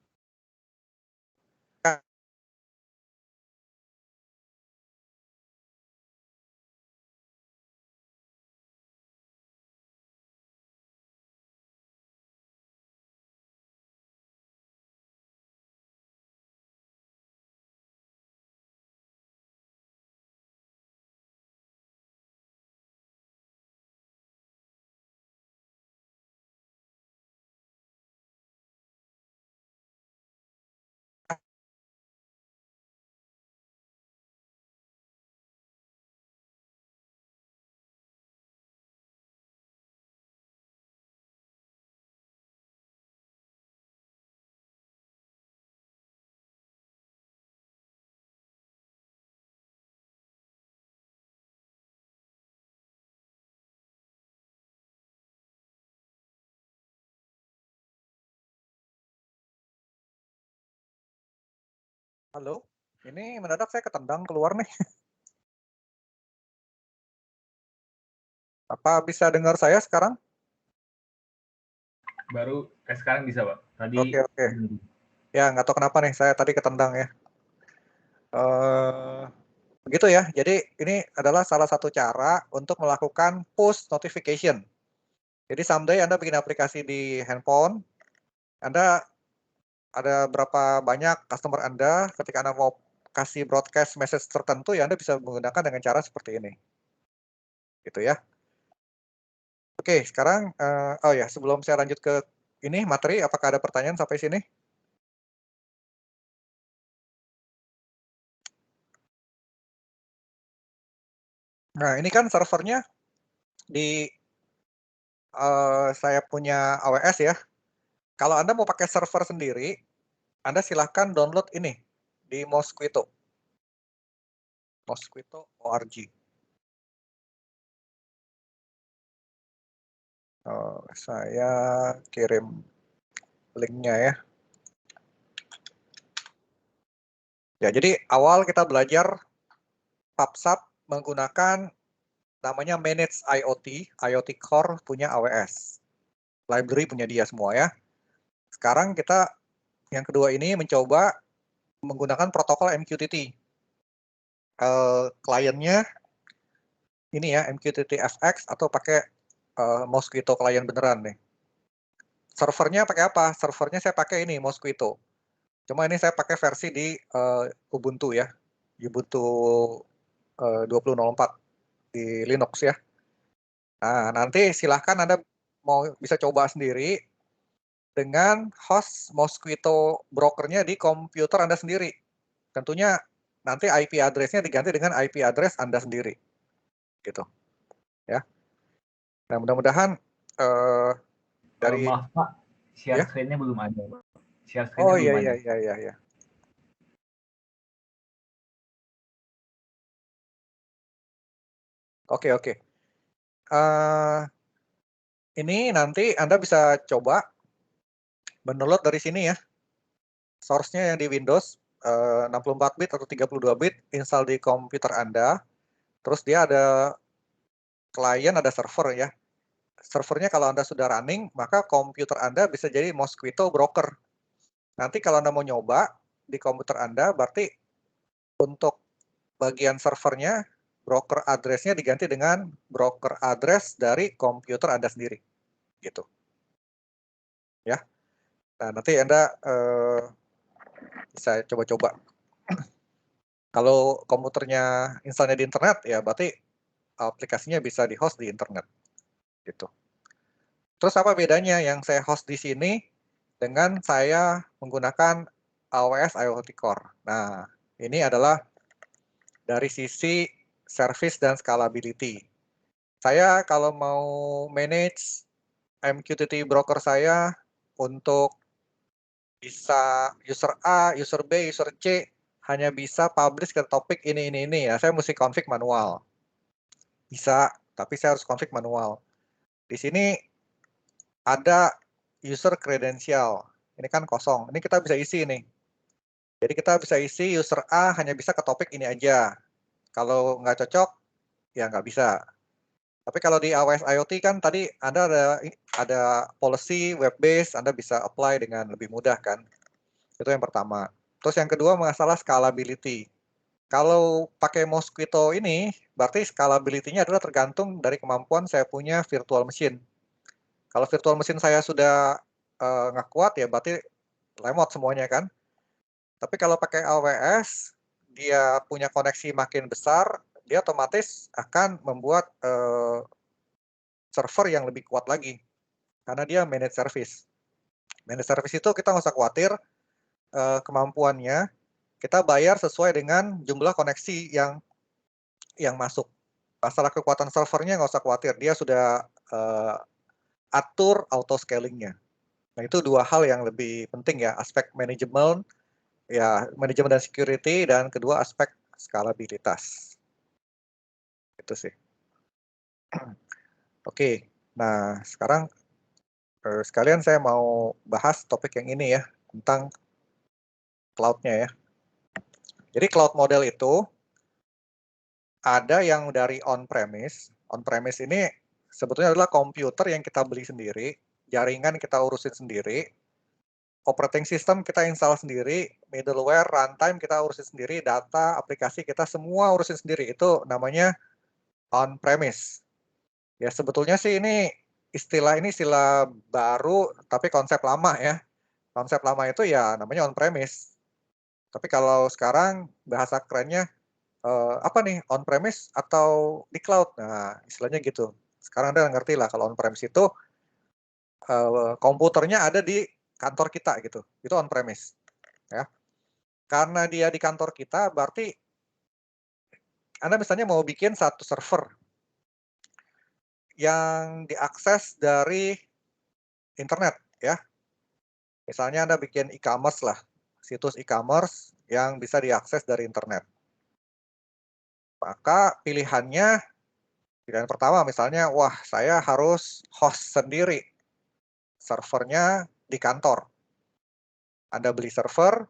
Halo, ini mendadak saya ketendang keluar nih. Apa bisa dengar saya sekarang? Baru sekarang bisa, Pak. Tadi Oke. Ya, nggak tahu kenapa nih, saya tadi ketendang ya. Begitu ya, jadi ini adalah salah satu cara untuk melakukan push notification. Jadi someday Anda bikin aplikasi di handphone, Anda ada berapa banyak customer Anda, ketika Anda mau kasih broadcast message tertentu, ya Anda bisa menggunakan dengan cara seperti ini. Gitu ya. Oke, sekarang, oh ya, sebelum saya lanjut ke ini materi, apakah ada pertanyaan sampai sini? Nah, ini kan servernya di saya punya AWS ya. Kalau Anda mau pakai server sendiri, Anda silahkan download ini di Mosquito.org. Saya kirim linknya ya. Ya, jadi awal kita belajar PubSub menggunakan namanya Manage IoT, IoT Core punya AWS. Library punya dia semua ya. Sekarang kita yang kedua ini mencoba menggunakan protokol MQTT. Kliennya ini ya, MQTT FX atau pakai Mosquito klien beneran nih. Servernya pakai apa? Servernya saya pakai ini, Mosquito. Cuma ini saya pakai versi di Ubuntu ya. Ubuntu 20.04 di Linux ya. Nah, nanti silahkan Anda mau bisa coba sendiri dengan host Mosquito brokernya di komputer Anda sendiri. Tentunya nanti IP address-nya diganti dengan IP address Anda sendiri. Gitu. Ya. Nah, mudah-mudahan dari maaf Pak, share ya? screen-nya belum ada, Pak. Share Oh screen-nya belum ada. iya. Oke. Ini nanti Anda bisa coba mendownload dari sini ya. Source-nya yang di Windows 64 bit atau 32 bit install di komputer Anda. Terus dia ada klien, ada server ya. Servernya kalau Anda sudah running, maka komputer Anda bisa jadi Mosquito broker. Nanti kalau Anda mau nyoba, di komputer Anda, berarti untuk bagian servernya, broker address-nya diganti dengan broker address dari komputer Anda sendiri. Gitu. Ya. Nah, nanti Anda bisa coba-coba. Kalau komputernya installnya di internet, ya berarti aplikasinya bisa di-host di internet. Gitu. Terus apa bedanya yang saya host di sini dengan saya menggunakan AWS IoT Core? Nah, ini adalah dari sisi service dan scalability. Saya kalau mau manage MQTT broker saya untuk bisa user A, user B, user C hanya bisa publish ke topik ini ya. Saya mesti config manual. Bisa, tapi saya harus config manual. Di sini ada user credential. Ini kan kosong. Ini kita bisa isi nih. Jadi kita bisa isi user A hanya bisa ke topik ini aja. Kalau nggak cocok, ya nggak bisa. Tapi kalau di AWS IoT kan tadi ada policy web base, Anda bisa apply dengan lebih mudah kan. Itu yang pertama. Terus yang kedua masalah scalability. Kalau pakai Mosquito ini, berarti scalability-nya adalah tergantung dari kemampuan saya punya virtual machine. Kalau virtual machine saya sudah nggak kuat ya berarti lemot semuanya kan. Tapi kalau pakai AWS, dia punya koneksi makin besar, dia otomatis akan membuat server yang lebih kuat lagi. Karena dia managed service. Managed service itu kita nggak usah khawatir kemampuannya, kita bayar sesuai dengan jumlah koneksi yang masuk. Masalah kekuatan servernya nggak usah khawatir, dia sudah atur auto scalingnya. Nah itu dua hal yang lebih penting ya, aspek manajemen, ya manajemen dan security, dan kedua aspek skalabilitas. Itu sih. Oke, nah sekarang sekalian saya mau bahas topik yang ini ya, tentang cloud-nya ya. Jadi cloud model itu ada yang dari on-premise. On-premise ini sebetulnya adalah komputer yang kita beli sendiri, jaringan kita urusin sendiri, operating system kita install sendiri, middleware, runtime kita urusin sendiri, data, aplikasi kita semua urusin sendiri. Itu namanya on-premise. Ya sebetulnya sih ini istilah baru, tapi konsep lama ya. Konsep lama itu ya namanya on-premise. Tapi kalau sekarang bahasa kerennya apa nih, on-premise atau di cloud? Nah, istilahnya gitu. Sekarang Anda ngerti lah kalau on-premise itu komputernya ada di kantor kita gitu. Itu on-premise. Ya. Karena dia di kantor kita, berarti Anda misalnya mau bikin satu server yang diakses dari internet ya. Misalnya Anda bikin e-commerce lah, situs e-commerce yang bisa diakses dari internet. Maka pilihan pertama misalnya, wah saya harus host sendiri servernya di kantor. Anda beli server,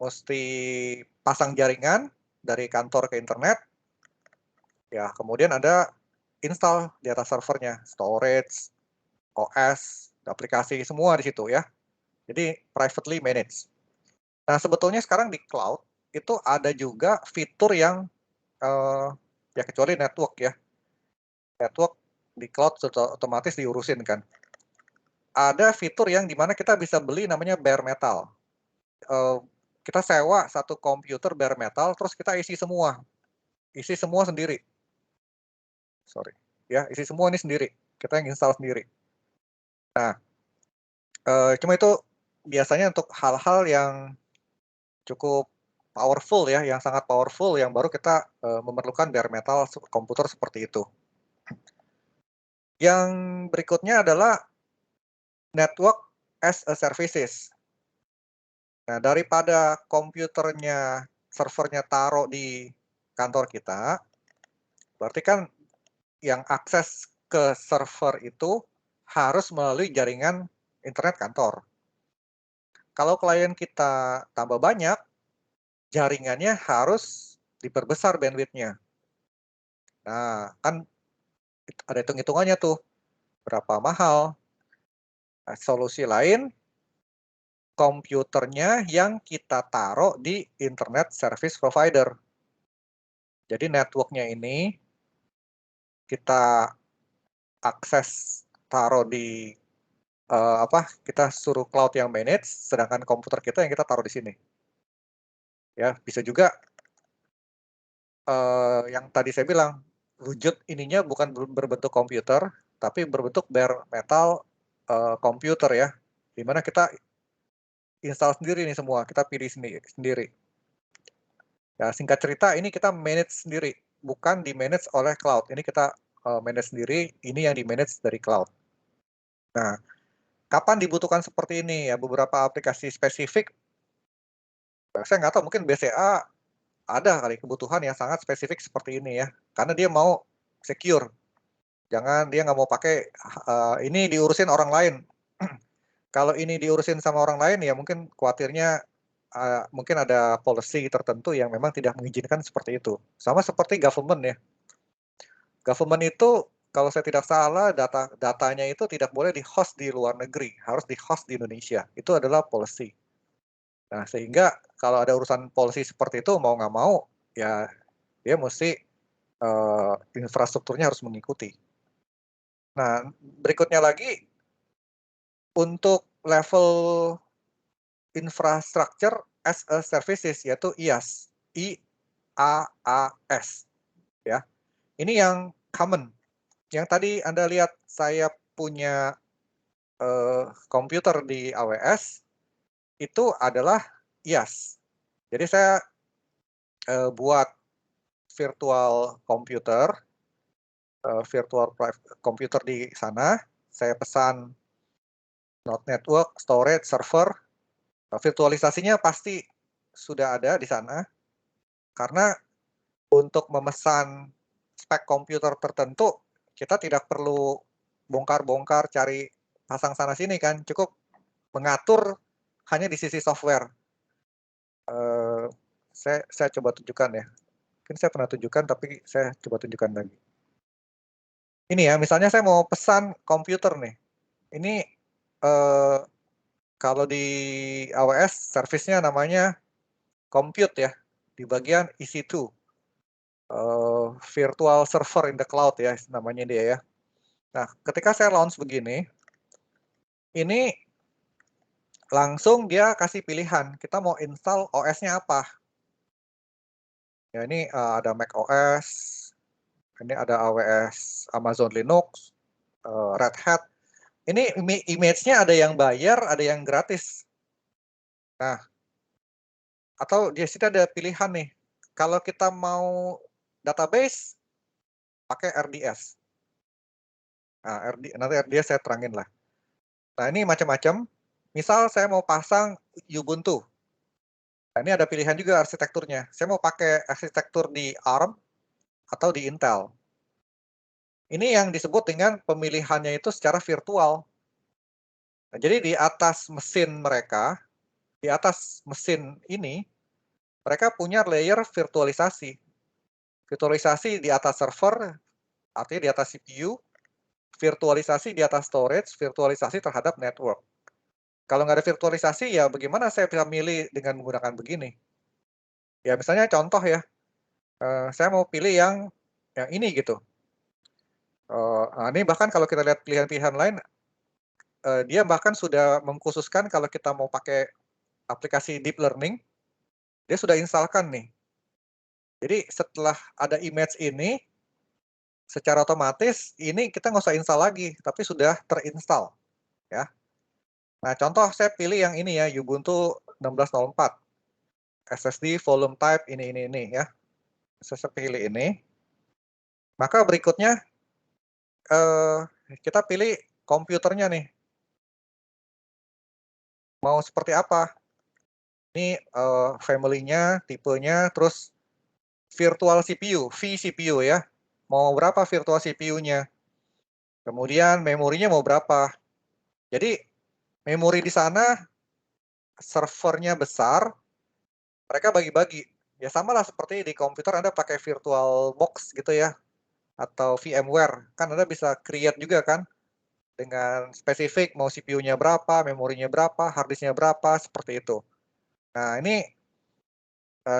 mesti pasang jaringan dari kantor ke internet, ya kemudian Anda install di atas servernya, storage, OS, aplikasi semua di situ ya. Jadi privately managed. Nah sebetulnya sekarang di cloud itu ada juga fitur yang ya kecuali network ya. Network di cloud sudah otomatis diurusin kan. Ada fitur yang dimana kita bisa beli namanya bare metal. Kita sewa satu komputer bare metal, terus kita isi semua sendiri. Sorry, ya isi semua ini sendiri. Kita yang install sendiri. Nah, cuma itu biasanya untuk hal-hal yang cukup powerful ya, yang sangat powerful, yang baru kita memerlukan bare metal komputer seperti itu. Yang berikutnya adalah network as a services. Nah, daripada komputernya, servernya taruh di kantor kita, berarti kan yang akses ke server itu harus melalui jaringan internet kantor. Kalau klien kita tambah banyak, jaringannya harus diperbesar bandwidth-nya. Nah, kan ada hitung-hitungannya tuh, berapa mahal. Nah, solusi lain, komputernya yang kita taruh di Internet Service Provider. Jadi networknya ini kita akses taruh di kita suruh cloud yang manage, sedangkan komputer kita yang kita taruh di sini. Ya, bisa juga yang tadi saya bilang, wujud ininya bukan berbentuk komputer, tapi berbentuk bare metal komputer ya, dimana kita install sendiri nih semua, kita pilih sendiri. Ya, singkat cerita, ini kita manage sendiri, bukan di manage oleh cloud. Ini kita manage sendiri, ini yang di manage dari cloud. Nah, kapan dibutuhkan seperti ini ya? Beberapa aplikasi spesifik, saya nggak tahu, mungkin BCA ada kali kebutuhan yang sangat spesifik seperti ini ya, karena dia mau secure. Jangan dia nggak mau pakai ini diurusin orang lain. Kalau ini diurusin sama orang lain ya mungkin khawatirnya mungkin ada policy tertentu yang memang tidak mengizinkan seperti itu. Sama seperti government ya. Government itu kalau saya tidak salah datanya itu tidak boleh di-host di luar negeri, harus di-host di Indonesia. Itu adalah policy. Nah, sehingga kalau ada urusan policy seperti itu mau nggak mau ya dia mesti infrastrukturnya harus mengikuti. Nah, berikutnya lagi untuk level infrastructure as a services yaitu IaaS, IaaS ya. Ini yang common. Yang tadi Anda lihat saya punya komputer di AWS itu adalah IaaS. Jadi saya buat virtual computer, virtual computer di sana, saya pesan node network, storage, server, virtualisasinya pasti sudah ada di sana, karena untuk memesan spek komputer tertentu, kita tidak perlu bongkar-bongkar cari pasang sana-sini kan, cukup mengatur hanya di sisi software. Saya coba tunjukkan ya. Mungkin saya pernah tunjukkan, tapi saya coba tunjukkan lagi. Ini ya, misalnya saya mau pesan komputer nih. Ini kalau di AWS, service-nya namanya compute ya, di bagian EC2. Virtual server in the cloud ya, namanya dia ya. Nah, ketika saya launch begini, ini langsung dia kasih pilihan, kita mau install OS-nya apa. Ya, ini ada Mac OS, ini ada AWS, Amazon Linux, Red Hat. Ini image-nya ada yang bayar, ada yang gratis. Nah, atau di sini ada pilihan nih. Kalau kita mau database, pakai RDS. Nah, nanti RDS saya terangin lah. Nah, ini macam-macam. Misal saya mau pasang Ubuntu. Nah, ini ada pilihan juga arsitekturnya. Saya mau pakai arsitektur di ARM atau di Intel. Ini yang disebut dengan pemilihannya itu secara virtual. Nah, jadi di atas mesin mereka, di atas mesin ini, mereka punya layer virtualisasi. Virtualisasi di atas server, artinya di atas CPU, virtualisasi di atas storage, virtualisasi terhadap network. Kalau nggak ada virtualisasi, ya bagaimana saya bisa milih dengan menggunakan begini? Ya misalnya contoh ya, saya mau pilih yang ini gitu. Nah, ini bahkan kalau kita lihat pilihan-pilihan lain, dia bahkan sudah mengkhususkan kalau kita mau pakai aplikasi deep learning, dia sudah instalkan nih. Jadi setelah ada image ini, secara otomatis ini kita nggak usah install lagi, tapi sudah terinstall. Ya. Nah, contoh saya pilih yang ini ya, Ubuntu 16.04. SSD volume type ini ya. Saya pilih ini. Maka berikutnya kita pilih komputernya nih. Mau seperti apa? Ini family-nya, tipenya, terus virtual CPU, vCPU ya. Mau berapa virtual CPU-nya? Kemudian memorinya mau berapa? Jadi memori di sana servernya besar, mereka bagi-bagi. Ya sama lah seperti di komputer Anda pakai virtual box gitu ya, atau VMware. Kan Anda bisa create juga kan, dengan spesifik mau CPU-nya berapa, memorinya berapa, hard disk-nya berapa, seperti itu. Nah, ini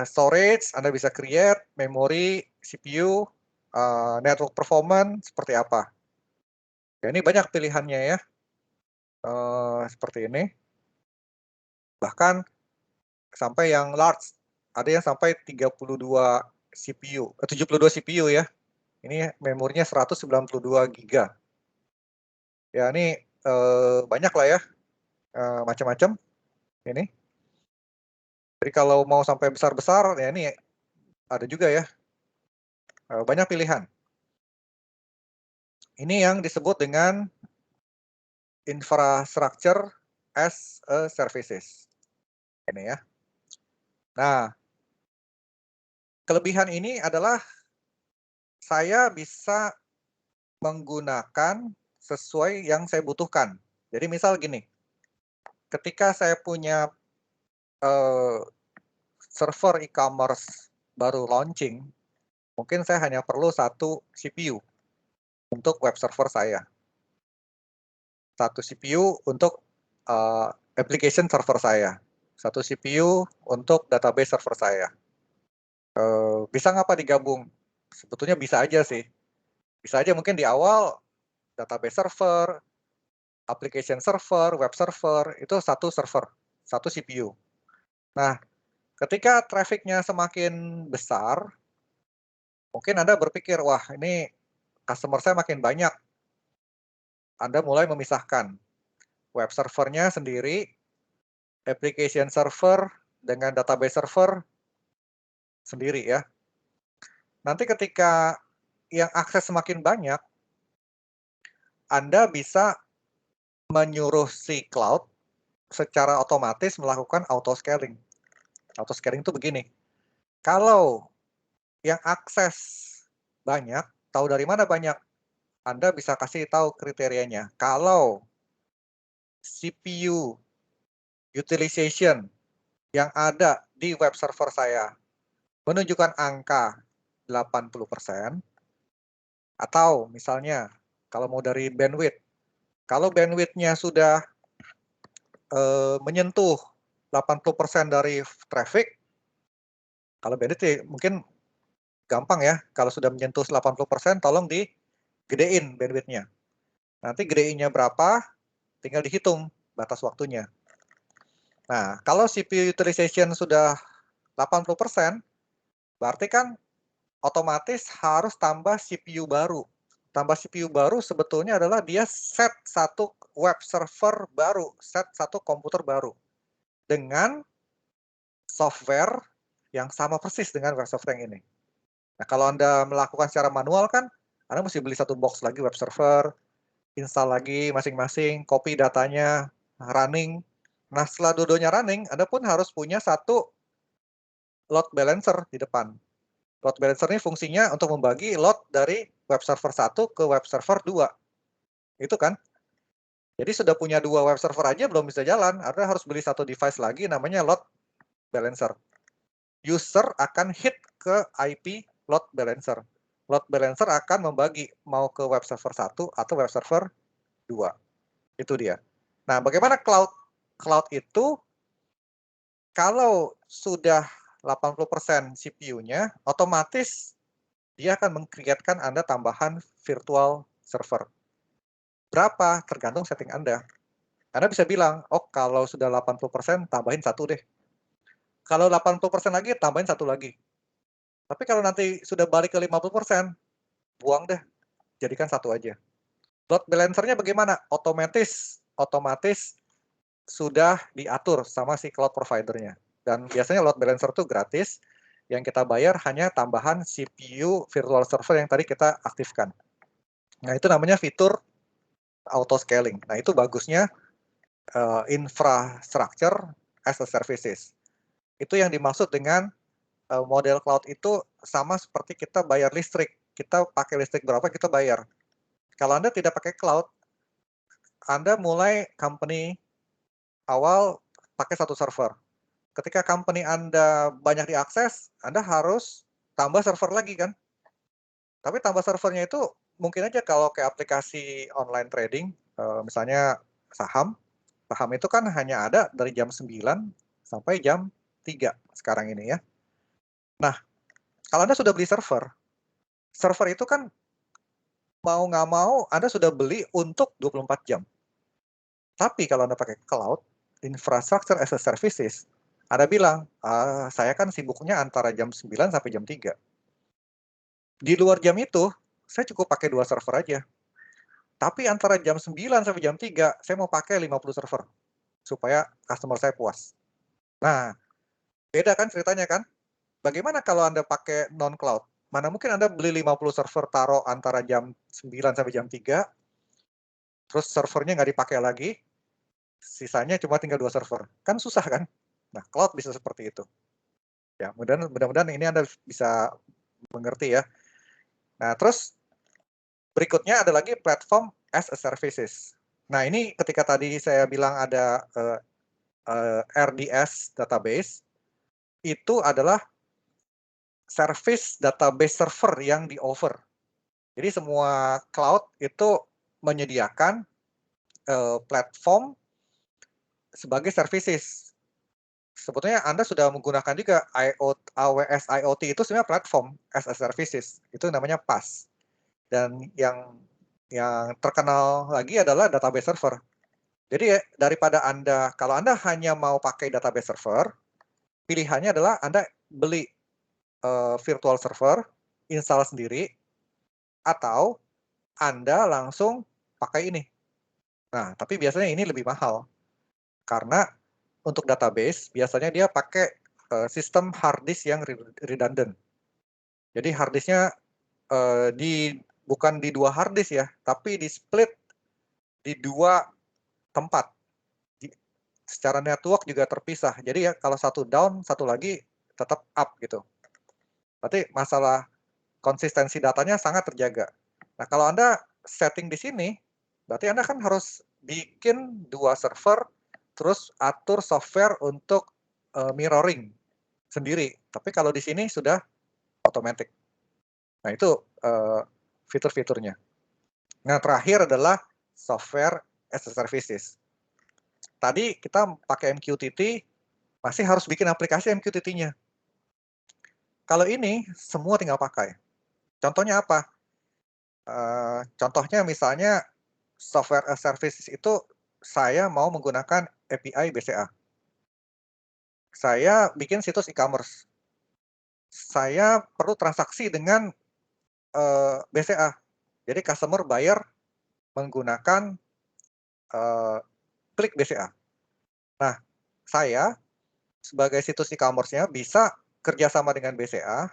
storage Anda bisa create, memori, CPU, network performance seperti apa. Ya, ini banyak pilihannya ya. Seperti ini. Bahkan sampai yang large, ada yang sampai 32 CPU, 72 CPU ya. Ini memorinya 192 GB. Ya, ini banyak lah ya, macam-macam ini. Jadi kalau mau sampai besar-besar, ya ini ada juga ya, banyak pilihan. Ini yang disebut dengan infrastructure as a services. Ini ya. Nah, kelebihan ini adalah saya bisa menggunakan sesuai yang saya butuhkan. Jadi misal gini, ketika saya punya server e-commerce baru launching, mungkin saya hanya perlu satu CPU untuk web server saya. Satu CPU untuk application server saya. Satu CPU untuk database server saya. Bisa nggak Pak digabung? Sebetulnya bisa aja sih. Bisa aja mungkin di awal database server, application server, web server, itu satu server, satu CPU. Nah, ketika traffic-nya semakin besar, mungkin Anda berpikir, wah ini customer saya makin banyak. Anda mulai memisahkan web servernya sendiri, application server dengan database server sendiri ya. Nanti ketika yang akses semakin banyak, Anda bisa menyuruh si cloud secara otomatis melakukan auto scaling. Auto scaling itu begini. Kalau yang akses banyak, tahu dari mana banyak? Anda bisa kasih tahu kriterianya. Kalau CPU utilization yang ada di web server saya menunjukkan angka 80%, atau misalnya kalau mau dari bandwidth, kalau bandwidth-nya sudah menyentuh 80% dari traffic, kalau bandwidth mungkin gampang ya, kalau sudah menyentuh 80% tolong digedein bandwidth-nya. Nanti gedeinnya berapa, tinggal dihitung batas waktunya. Nah, kalau CPU utilization sudah 80%, berarti kan otomatis harus tambah CPU baru. Tambah CPU baru sebetulnya adalah dia set satu web server baru, set satu komputer baru. Dengan software yang sama persis dengan web server yang ini. Nah, kalau Anda melakukan secara manual kan, Anda mesti beli satu box lagi web server, install lagi masing-masing, copy datanya, running. Nah, setelah dua-duanya running, Anda pun harus punya satu load balancer di depan. Load balancer ini fungsinya untuk membagi load dari web server 1 ke web server 2. Itu kan? Jadi sudah punya dua web server aja belum bisa jalan. Anda harus beli satu device lagi namanya load balancer. User akan hit ke IP load balancer. Load balancer akan membagi mau ke web server 1 atau web server 2. Itu dia. Nah, bagaimana cloud? Cloud itu kalau sudah 80% CPU-nya, otomatis dia akan mengkreatkan Anda tambahan virtual server. Berapa? Tergantung setting Anda. Anda bisa bilang, oh kalau sudah 80% tambahin satu deh. Kalau 80% lagi, tambahin satu lagi. Tapi kalau nanti sudah balik ke 50%, buang deh. Jadikan satu aja. Load balancer-nya bagaimana? Otomatis sudah diatur sama si cloud provider-nya. Dan biasanya load balancer itu gratis, yang kita bayar hanya tambahan CPU virtual server yang tadi kita aktifkan. Nah, itu namanya fitur auto scaling. Nah, itu bagusnya infrastructure as a services. Itu yang dimaksud dengan model cloud itu sama seperti kita bayar listrik. Kita pakai listrik berapa, kita bayar. Kalau Anda tidak pakai cloud, Anda mulai company awal pakai satu server. Ketika company Anda banyak diakses, Anda harus tambah server lagi kan. Tapi tambah servernya itu mungkin aja kalau kayak aplikasi online trading, misalnya saham itu kan hanya ada dari jam 9 sampai jam 3 sekarang ini ya. Nah, kalau Anda sudah beli server itu kan mau nggak mau Anda sudah beli untuk 24 jam. Tapi kalau Anda pakai cloud, infrastructure as a services, Anda bilang, saya kan sibuknya antara jam 9 sampai jam 3. Di luar jam itu, saya cukup pakai 2 server aja. Tapi antara jam 9 sampai jam 3, saya mau pakai 50 server. Supaya customer saya puas. Nah, beda kan ceritanya kan? Bagaimana kalau Anda pakai non-cloud? Mana mungkin Anda beli 50 server taruh antara jam 9 sampai jam 3, terus servernya nggak dipakai lagi, sisanya cuma tinggal 2 server. Kan susah kan? Nah, cloud bisa seperti itu. Ya, mudah-mudahan ini Anda bisa mengerti ya. Nah, terus berikutnya ada lagi platform as a services. Nah, ini ketika tadi saya bilang ada RDS database, itu adalah service database server yang di-offer. Jadi semua cloud itu menyediakan platform sebagai services. Sebetulnya Anda sudah menggunakan juga AWS IoT itu sebenarnya platform as a services. Itu namanya PaaS. Dan yang terkenal lagi adalah database server. Jadi daripada kalau Anda hanya mau pakai database server, pilihannya adalah Anda beli virtual server, install sendiri, atau Anda langsung pakai ini. Nah, tapi biasanya ini lebih mahal. Karena untuk database, biasanya dia pakai sistem hard disk yang redundant. Jadi hard disknya bukan di 2 hard disk ya, tapi di split di 2 tempat. Secara network juga terpisah. Jadi ya kalau satu down, satu lagi tetap up gitu. Berarti masalah konsistensi datanya sangat terjaga. Nah, kalau Anda setting di sini, berarti Anda kan harus bikin 2 server, terus atur software untuk mirroring sendiri. Tapi kalau di sini sudah otomatis. Nah, itu fitur-fiturnya. Nah, terakhir adalah software as a services. Tadi kita pakai MQTT, masih harus bikin aplikasi MQTT-nya. Kalau ini, semua tinggal pakai. Contohnya apa? Contohnya misalnya software as a services itu saya mau menggunakan API BCA. Saya bikin situs e-commerce. Saya perlu transaksi dengan BCA. Jadi customer bayar menggunakan klik BCA. Nah, saya sebagai situs e-commerce-nya bisa kerjasama dengan BCA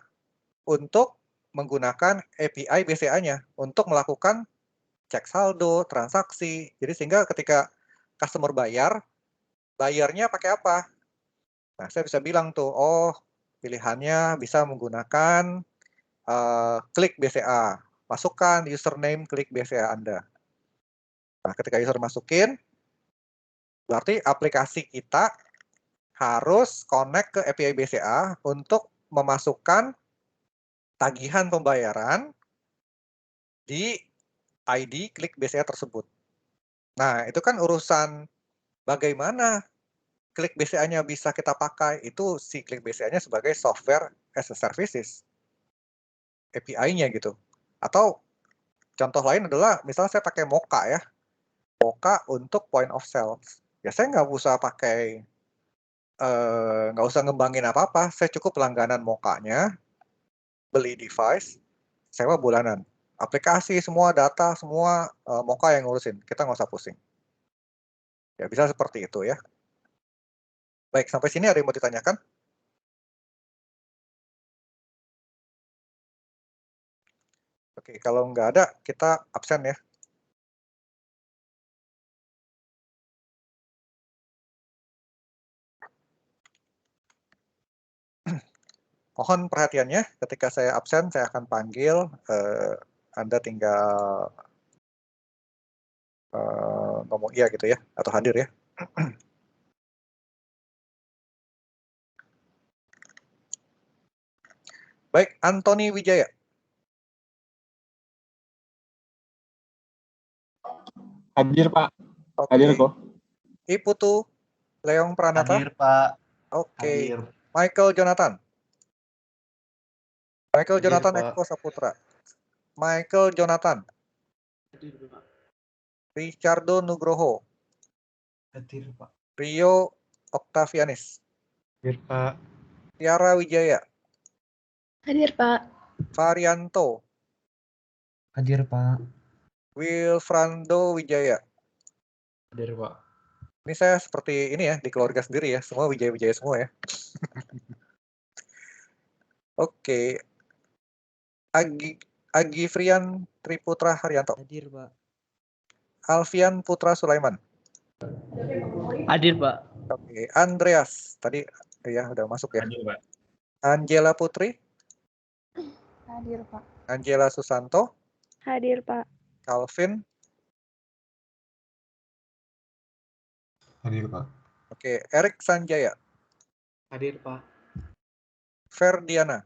untuk menggunakan API BCA-nya untuk melakukan cek saldo, transaksi. Jadi sehingga ketika customer bayarnya pakai apa? Nah, saya bisa bilang tuh, oh pilihannya bisa menggunakan klik BCA. Masukkan username klik BCA Anda. Nah, ketika user masukin, berarti aplikasi kita harus connect ke API BCA untuk memasukkan tagihan pembayaran di ID klik BCA tersebut. Nah, itu kan urusan bagaimana klik BCA-nya bisa kita pakai, itu si klik BCA-nya sebagai software as a services, API-nya gitu. Atau contoh lain adalah, misalnya saya pakai Mocha ya, Mocha untuk point of sales. Ya saya nggak usah pakai, nggak usah ngembangin apa-apa, saya cukup langganan Mocha-nya, beli device, sewa bulanan. Aplikasi, semua data, semua Mocha yang ngurusin, kita nggak usah pusing. Ya bisa seperti itu ya. Baik, sampai sini ada yang mau ditanyakan? Oke, kalau nggak ada, kita absen ya. Mohon perhatiannya, ketika saya absen, saya akan panggil, Anda tinggal ngomong iya gitu ya, atau hadir ya. Baik, Antoni Wijaya. Hadir, Pak. Oke. Hadir kok. Iputu Leong Pranata. Hadir, Pak. Oke. Hadir. Michael Jonathan. Michael Hadir, Jonathan Pak. Eko Saputra. Michael Jonathan. Richardo Nugroho. Hadir, Pak. Rio Octavianis. Hadir, Pak. Tiara Wijaya. Hadir, Pak. Varianto. Hadir, Pak. Wilfrando Wijaya. Hadir, Pak. Ini saya seperti ini ya, di keluarga sendiri ya, semua Wijaya-Wijaya semua ya. Oke. Agi Frian Triputra Haryanto. Hadir, Pak. Alfian Putra Sulaiman. Hadir, Pak. Oke. Andreas, tadi ya udah masuk ya. Hadir, Pak. Angela Putri. Hadir, Pak. Angela Susanto. Hadir, Pak. Calvin. Hadir, Pak. Oke. Erik Sanjaya. Hadir, Pak. Ferdiana.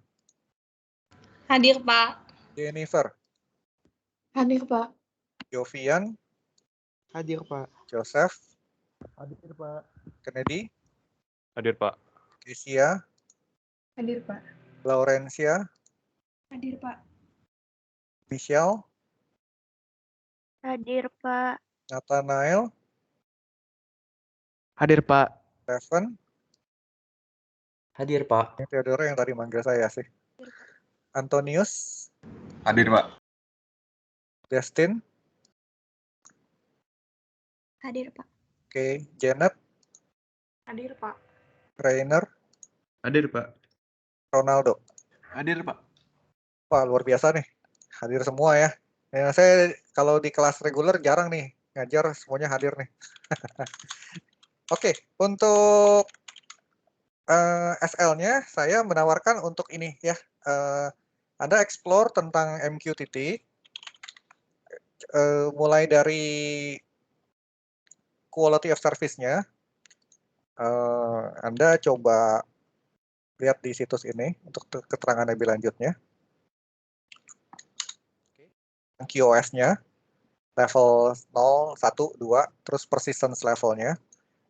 Hadir, Pak. Jennifer. Hadir, Pak. Jovian. Hadir, Pak. Joseph. Hadir, Pak. Kennedy. Hadir, Pak. Kesia. Hadir, Pak. Laurencia. Hadir, Pak. Michelle. Hadir, Pak. Nathanael. Hadir, Pak. Stephen. Hadir, Pak. Ini Theodore yang tadi manggil saya sih. Antonius. Hadir, Pak. Destin. Hadir, Pak. Oke. Janet. Hadir, Pak. Rainer. Hadir, Pak. Ronaldo. Hadir, Pak. Wah, luar biasa nih. Hadir semua ya. Ya, saya kalau di kelas reguler jarang nih ngajar semuanya hadir nih. Oke, untuk SL-nya saya menawarkan untuk ini ya. Anda explore tentang MQTT mulai dari quality of service-nya. Anda coba lihat di situs ini untuk keterangan lebih lanjutnya. QoS-nya level 0, 1, 2, terus persistence levelnya.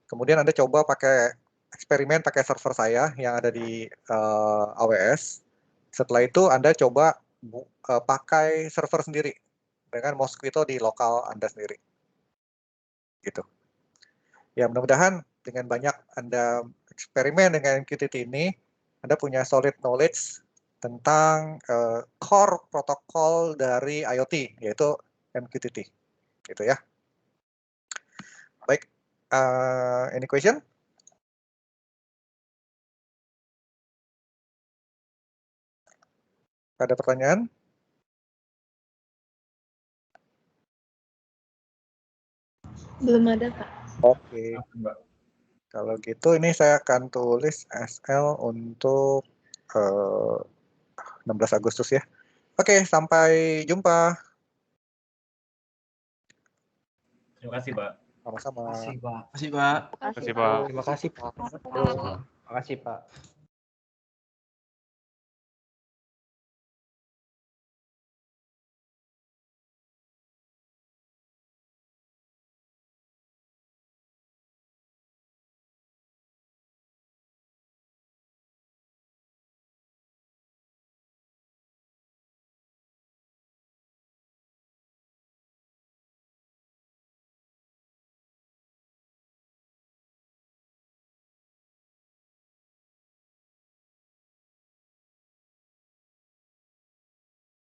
Kemudian Anda coba pakai eksperimen pakai server saya yang ada di AWS. Setelah itu Anda coba pakai server sendiri dengan Mosquito di lokal Anda sendiri. Gitu. Ya, mudah-mudahan dengan banyak Anda eksperimen dengan MQTT ini, Anda punya solid knowledge tentang core protokol dari IoT, yaitu MQTT. Gitu ya. Baik, any question? Ada pertanyaan? Belum ada, Pak. Oke. Kalau gitu ini saya akan tulis SL untuk 16 Agustus ya. Oke, sampai jumpa. Terima kasih, Pak. Sama-sama. Makasih, Pak. Makasih, Pak. Terima kasih, Pak. Terima kasih, Pak. Terima kasih, Pak. Makasih, Pak.